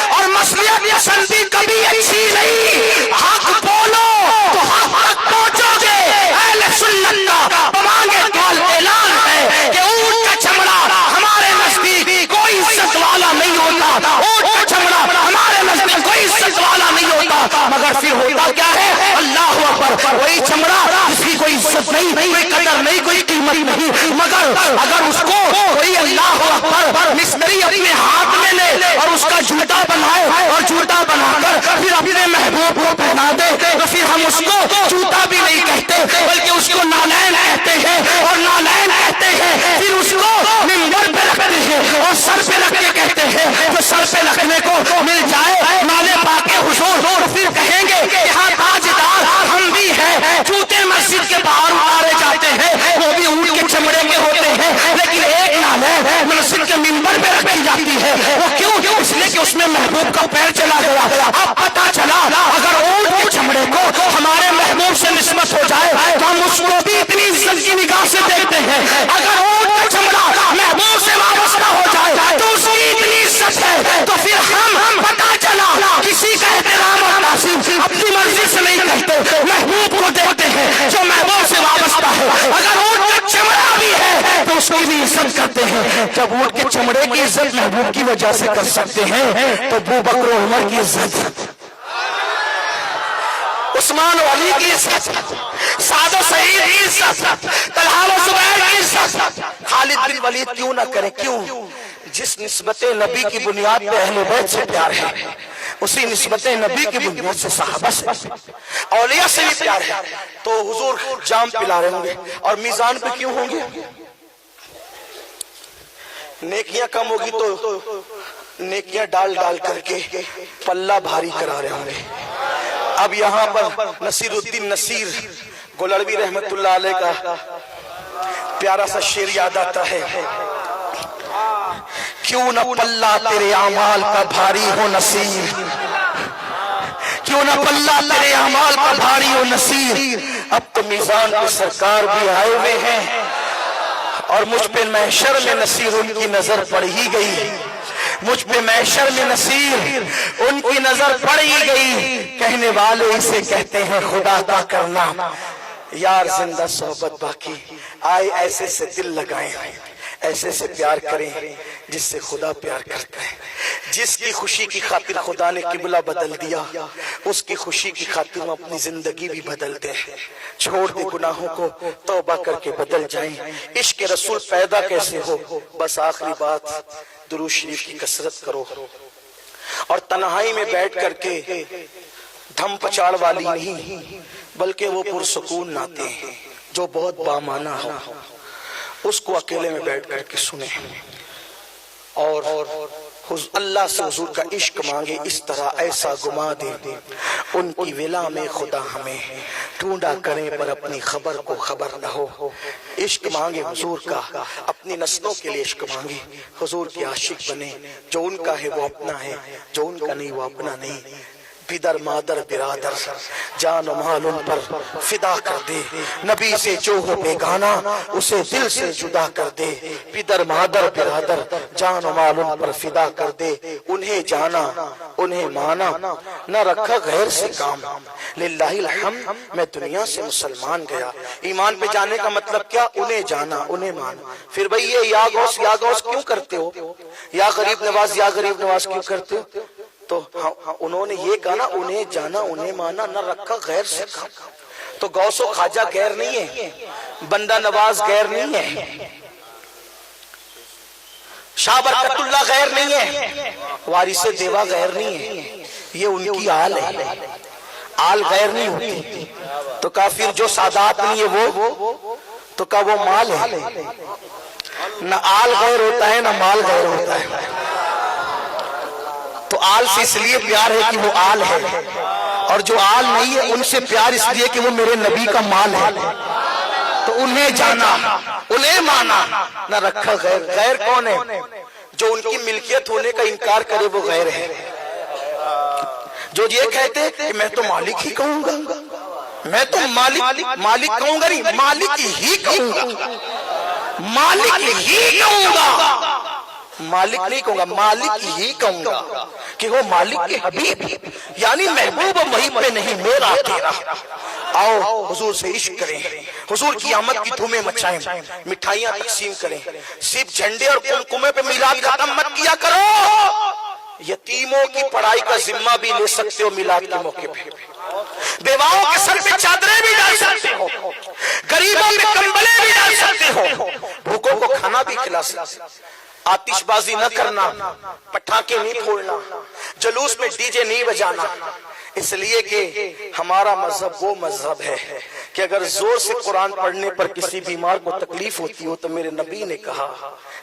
اور مصلحت پسندی کبھی اچھی نہیں، حق بولو تو حق تک پہنچو گے۔ اہل سنت کا بمانگے کال اعلان ہے کہ اونٹ کا چمڑا ہمارے نزدیک کوئی عزت والا نہیں ہوتا، اونٹ کا چمڑا ہمارے نزدیک کوئی عزت والا نہیں ہوتا، مگر پھر ہوتا کیا ہے؟ اللہ اکبر، وہی چمڑا جس کی کوئی عزت نہیں، کوئی قدر نہیں، کوئی قیمت نہیں، مگر اگر اس کو کوئی اللہ اکبر مستری اپنے ہاتھ میں لے اور اس کا جوتا بنائے اور جوتا بنا کر پھر اپنے محبوب کو پہنا دے تو پھر ہم اس کو جوتا بھی نہیں کہتے بلکہ اس کو نالین کہتے ہیں، اور نالین کہتے ہیں پھر اس کو منبر پہ رکھتے ہیں اور سر پہ رکھ کے کہتے ہیں، جو سر پہ رکھنے کو مل جائے نالے پاک حضور تو پھر کہیں گے کہ ہاں تاجدار ہم بھی ہیں۔ جوتے مسجد کے باہر اتارے جاتے ہیں، وہ بھی اونٹ کے چمڑے کے ہوتے ہیں، لیکن ایک نالین مسجد کے منبر پہ رکھی جاتی ہے، وہ کیوں؟ اس لیے کہ اس میں محبوب کا پیر چلا گیا۔ اب پتا چلا اگر اونٹ کے چمڑے کو ہمارے محبوب سے نسبت ہو جائے تو ہم اس کو بھی اتنی عزت کی نگاہ سے دیکھتے ہیں، اگر اونٹ کا چمڑا محبوب سے وابستہ ہو جائے تو اس کی اتنی عزت ہے، تو پھر ہم پتا چلا کسی کا احترام اور تعظیم اپنی مرضی سے نہیں کرتے، محبوب کو دیکھتے ہیں جو محبوب سے وابستہ ہے۔ اگر اونٹ کا چمڑا بھی ہے تو اس کی بھی عزت کرتے ہیں۔ جب اونٹ کے چمڑے کی عزت محبوب کی وجہ سے کر سکتے ہیں تو ابو بکر و عمر کی عزت اس عثمان و علی کی عزت، سعد و سعید کی عزت، طلحہ و زبیر کی عزت خالد بن ولید کیوں نہ کریں؟ کیوں؟ جس نسبت نبی کی بنیاد پہ اہل بیت سے پیار ہے، اسی نسبت نبی کی بنیاد سے صحابہ سے، اولیاء سے بھی پیار ہے۔ تو حضور جام پلا رہے ہوں گے اور میزان پہ کیوں ہوں گے؟ نیکیاں کم ہوگی تو نیکیاں ڈال ڈال کر کے پلہ بھاری کرا رہے ہوں گے۔ اب یہاں پر نصیر الدین نصیر گولڑوی رحمت اللہ علیہ کا پیارا سا شعر یاد آتا ہے، کیوں نہ پلہ تیرے اعمال کا بھاری ہو نصیر، کیوں نہ پلہ تیرے اعمال کا بھاری ہو نصیر، اب تو میزان پہ سرکار بھی آئے ہوئے ہیں اور مجھ پہ محشر میں نصیر ان کی نظر پڑ ہی گئی، مجھ پہ محشر میں نصیر ان کی نظر پڑ ہی گئی، کہنے والے اسے کہتے ہیں خدا کا کرنا۔ یار زندہ صحبت باقی، آئے ایسے سے دل لگائیں، ایسے سے پیار کریں جس سے خدا پیار کرتا ہے۔ جس کی خوشی کی خاطر خدا نے قبلہ بدل دیا، اس کی خوشی کی خاطر ہم اپنی زندگی بھی بدلتے ہیں۔ چھوڑ دے گناہوں کو، توبہ کر کے بدل جائیں۔ عشق رسول پیدا کیسے ہو؟ بس آخری بات، درود شریف کی کثرت کرو، اور تنہائی میں بیٹھ کر کے دھم پچاڑ والی نہیں بلکہ وہ پرسکون نعتیں ہیں جو بہت بامعنی ہو، اس کو اکیلے میں بیٹھ کر کے سنیں اور اللہ سے حضور کا عشق مانگے۔ اس طرح ایسا گما دے ان کی ولا میں خدا ہمیں، ڈھونڈا کریں پر اپنی خبر کو خبر نہ ہو۔ عشق مانگے حضور کا، اپنی نسلوں کے لیے عشق مانگے، حضور کے عاشق بنے۔ جو ان کا ہے وہ اپنا ہے، جو ان کا نہیں وہ اپنا نہیں۔ پدر مادر برادر جان و مال ان پر فدا کر دے، نبی سے جو ہو بیگانہ اسے دل سے جدا کر دے۔ پدر مادر برادر جان و مال ان پر فدا کر دے، انہیں جانا انہیں مانا، نہ رکھا غیر سے کام۔ للہ الحمد میں دنیا سے مسلمان گیا۔ ایمان پہ جانے کا مطلب کیا؟ انہیں جانا انہیں مانا۔ پھر بھئی یہ یا غوث کیوں کرتے ہو؟ یا غریب نواز کیوں کرتے ہو؟ تو انہوں نے یہ کہا نا، انہیں جانا انہیں مانا، نہ رکھا غیر سے کام۔ تو غوث و خواجہ غیر نہیں ہے، بندہ نواز غیر نہیں ہے، شاہ برکت اللہ غیر نہیں ہے، وارث دیوا غیر نہیں ہے، یہ ان کی آل ہے۔ آل غیر نہیں ہوتی تو کافر جو سادات نہیں ہے وہ تو کا وہ مال ہے۔ نہ آل غیر ہوتا ہے نہ مال غیر ہوتا ہے۔ تو آل سے اس لیے پیار ہے کہ وہ آل ہے، اور جو آل نہیں ہے ان سے پیار اس لیے کہ وہ میرے نبی کا مال ہے۔ تو انہیں جانا انہیں مانا، نہ رکھا غیر۔ غیر کون ہے؟ جو ان کی ملکیت ہونے کا انکار کرے وہ غیر ہے۔ جو یہ کہتے کہ میں تو مالک ہی کہوں گا، میں تو مالک کہوں گا نہیں، مالک ہی کہوں گا، مالک ہی کہوں گا، مالک نہیں کہوں گا، مالک ہی کہوں گا، کہ وہ مالک کے حبیب یعنی محبوب وہیں پہ نہیں میرا تیرا۔ آؤ حضور سے عشق کریں، حضور کی آمد کی دھومیں مچائیں، مٹھائیاں تقسیم کریں، صرف جھنڈے اور قمقمے پہ میلاد ختم مت کیا کرو۔ یتیموں کی پڑھائی کا ذمہ بھی لے سکتے ہو میلاد کے موقع پہ، بیواؤں کے سر پہ چادریں بھی ڈال سکتے ہو، غریبوں پہ کمبلیں بھی ڈال سکتے ہو، بھوکوں کو کھانا بھی کھلا سکتے ہو۔ آتش بازی نہ کرنا، پٹاخے نہیں پھوڑنا، جلوس میں ڈی جے نہیں بجانا، اس لیے کہ ہمارا مذہب وہ مذہب ہے کہ اگر زور سے قرآن پڑھنے پر کسی بیمار کو تکلیف ہوتی ہو تو میرے نبی نے کہا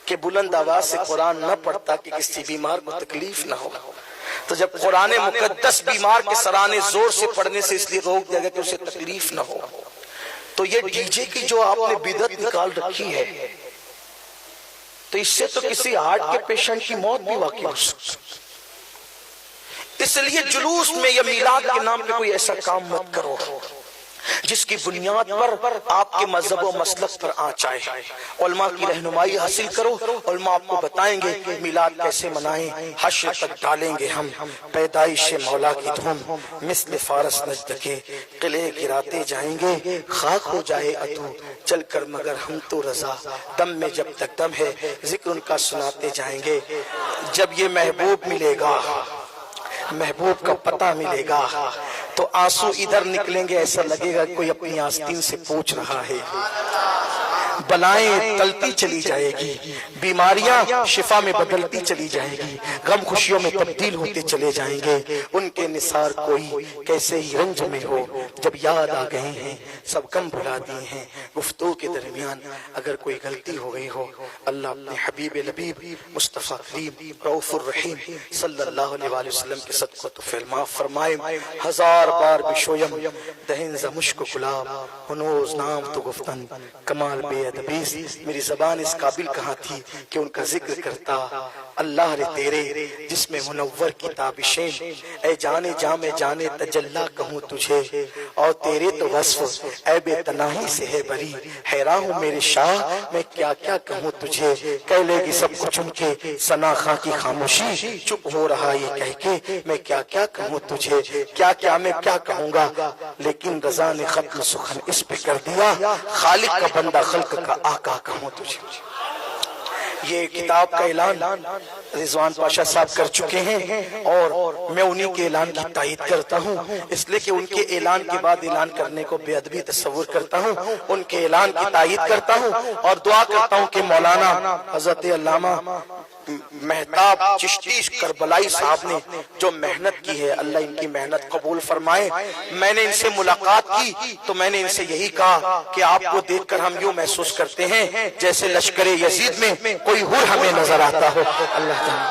کہ بلند آواز سے قرآن نہ پڑھتا کہ کسی بیمار کو تکلیف نہ ہو۔ تو جب قرآن مقدس بیمار کے سرانے زور سے پڑھنے سے اس لیے روک دیا گیا کہ اسے تکلیف نہ ہو۔ تو یہ ڈی جے کی جو آپ نے بدعت نکال رکھی ہے، تو اس سے تو کسی ہارٹ کے پیشنٹ کی موت بھی واقع ہو سکتی۔ اس لیے جلوس میں یا میلاد کے نام پہ کوئی ایسا کام مت کرو جس کی بنیاد پر آپ کے مذہب و مسلک پر آنچ آئے۔ علماء کی رہنمائی حاصل کرو، علماء آپ کو بتائیں گے میلاد کیسے منائیں۔ حشر تک ڈالیں گے ہم پیدائش مولا کی دھوم، مثل فارس نجد کے قلعے گراتے جائیں گے، خاک ہو جائے عدو چل کر مگر ہم تو رضا، دم میں جب تک دم ہے ذکر ان کا سناتے جائیں گے۔ جب یہ محبوب ملے گا، محبوب کا پتہ ملے گا، تو آنسو ادھر نکلیں گے، ایسا لگے گا کوئی اپنی آستین سے پوچھ رہا ہے، بلائیں ٹلتی چلی جائے گی، بیماریاں شفا میں بدلتی چلی جائے گی، غم خوشیوں میں تبدیل ہوتے چلے جائیں گے۔ ان کے نثار کوئی کیسے ہی رنج میں ہو، جب یاد آ گئے ہیں سب غم بھلا دیے ہیں۔ گفتگو کے درمیان اگر کوئی غلطی ہو گئی ہو، اللہ اپنے حبیب لبیب مصطفیٰ کریم رؤوف الرحیم صلی اللہ علیہ وآلہ وسلم کے صدقہ تو معاف فرمائے۔ ہزار بار بشویم دہن ز مشک و گلاب، ہنوز نام تو گفتن کمال بے ادبیز۔ میری زبان اس قابل کہاں تھی کہ ان کا ذکر کرتا۔ اللہ رے تیرے جس میں منور کی تابشیں، اے جانے جاں میں جانے تجلا کہوں تجھے، اور تیرے تو وصف اے بے تناہی سے ہے بری۔ حیران ہوں میرے شاہ میں کیا کیا کہوں تجھے، کہہ لے گی سب کچھ ان کے ثنا خاں کی خاموشی، چپ ہو رہا یہ کہہ کے میں کیا کیا کہوں تجھے، کیا کیا میں کیا کہوں گا، لیکن رضا نے ختم سخن اس پہ کر دیا، خالق کا بندہ خلق کا آقا کہوں تجھے۔ یہ کتاب کا اعلان رضوان پاشا صاحب کر چکے ہیں، اور میں انہی کے اعلان کی تائید کرتا ہوں، اس لیے کہ ان کے اعلان کے بعد اعلان کرنے کو بے ادبی تصور کرتا ہوں۔ ان کے اعلان کی تائید کرتا ہوں اور دعا کرتا ہوں کہ مولانا حضرت علامہ مہتاب چشتی کربلائی صاحب نے جو محنت کی ہے، اللہ ان کی محنت قبول فرمائے۔ میں نے ان سے ملاقات کی تو میں نے ان سے یہی کہا کہ آپ کو دیکھ کر ہم یوں محسوس کرتے ہیں جیسے لشکر یزید میں کوئی حور ہمیں نظر آتا ہو۔ اللہ تعالیٰ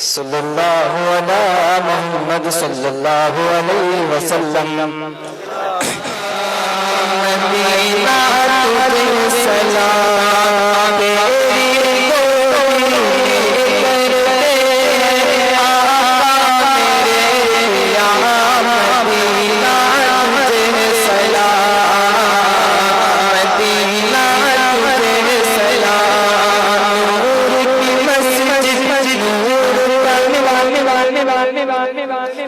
صلی اللہ علیہ محمد صلی اللہ علیہ وسلم۔ مدینہ تجھے سلام، تیری گودی کرتے آقا میرے یہاں۔ مدینہ تجھے سلام، مدینہ تجھے سلام، نور کی مسجد نور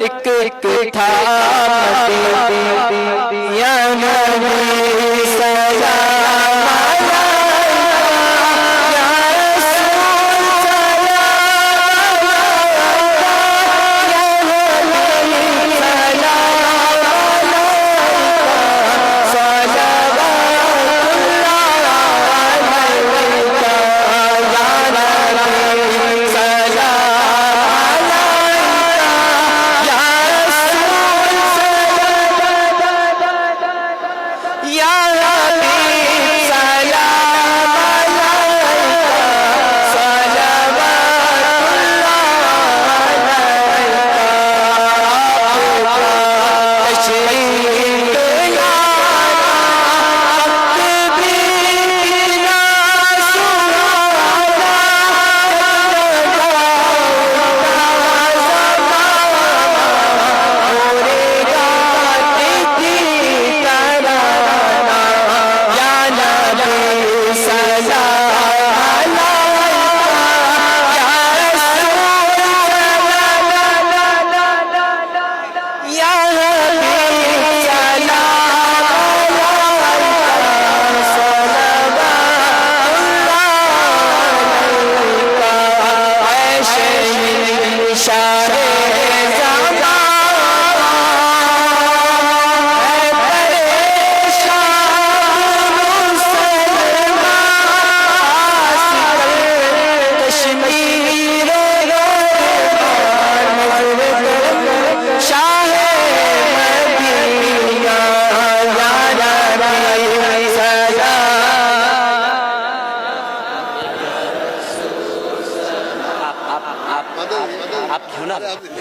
ایک ایک تھا یا نبی سلام علیکہ، یا رسول سلام علیکہ، یا نبی سلام علیکہ، صلوات اللہ علیکہ، یا نبی سلام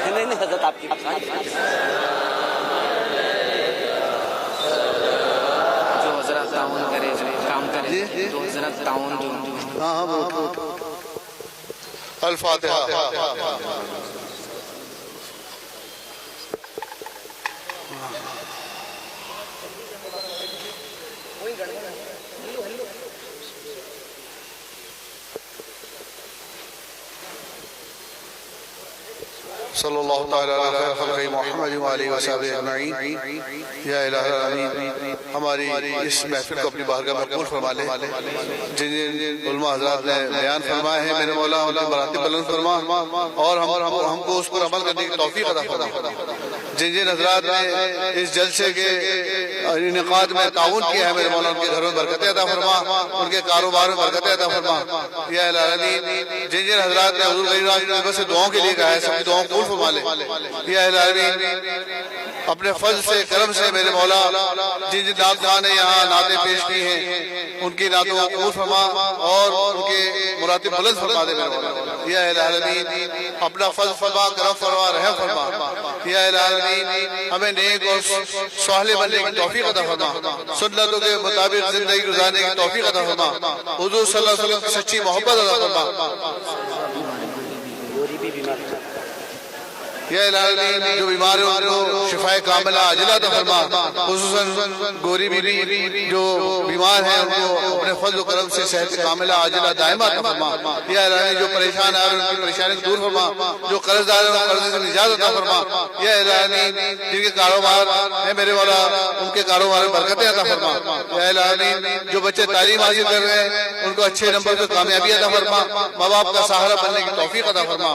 نہیں حضرت آپ کی جو حضرت تعاون کرے کام کرے تو حضرت تعاون جو الفاتحہ۔ صلی اللہ تعالیٰ علی خیر خلقہ محمد وآلہ وصحبہ اجمعین۔ یا الہ العالمین، ہماری اس محفل کو اپنی بارگاہ میں قبول فرما لے۔ جن علماء حضرات نے بیان فرمائے ہیں میرے مولا ان کی مراتب بلند فرما، اور ہم کو اس پر عمل کرنے کی توفیق عطا فرما۔ جن حضرات نے اس جلسے کے انعقاد میں تعاون کیا ہے میرے مولا ان کے گھروں میں برکتیں عطا فرما، ان کے کاروبار میں برکتیں عطا فرما۔ یا الہ العالمین، جن حضرات نے حضور غریب نواز سے دعاؤں کے لیے کہا ہے سب کی دعاؤں قبول فرما لے۔ یا الہ العالمین، اپنے فضل سے کرم سے میرے مولا جن نعت خواہ نے یہاں نعتیں پیش کی ہیں ان کی نعتوں کو قبول فرما اور ان کے مراتب بلند فرما دے میرے مولا۔ یا الہ العالمین، اپنا فضل فرما، کرم فرما، رحم فرما۔ یا الہ العالمین، ہمیں نیک اور صالح بننے کی توفیق عطا فرما، سنتوں کے مطابق زندگی گزارنے کی توفیق عطا فرما، حضور صلی اللہ علیہ وسلم کی سچی محبت عطا فرما۔ یا الہ العالمین، جو بیمار ہیں ان کو شفائے کاملہ عاجلہ عطا فرما، خصوصاً گوری بیوی جو بیمار ہیں ان کو اپنے فضل و کرم سے صحت کاملہ عاجلہ دائمہ عطا فرما۔ یا الہ العالمین، جو پریشان ہیں ان کی پریشانی کو دور فرما، جو قرض دار ہیں قرض سے نجات عطا فرما۔ یا الہ العالمین، جن کے کاروبار ہیں میرے مولا ان کے کاروبار میں برکتیں عطا فرما۔ یا الہ العالمین، جو بچے تعلیم حاصل کر رہے ہیں ان کو اچھے نمبر پہ کامیابی عطا فرما، ماں باپ کا سہارا بننے کی توفیق عطا فرما۔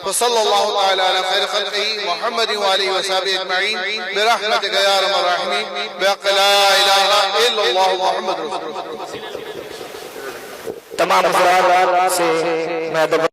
وصلی اللہ تعالی علی خیر خلقہ محمد وآلہ وصحبہ اجمعین برحمتک یا ارحم الراحمین بحق لا الہ الا اللہ محمد رسول اللہ۔ تمام حضرات سے میں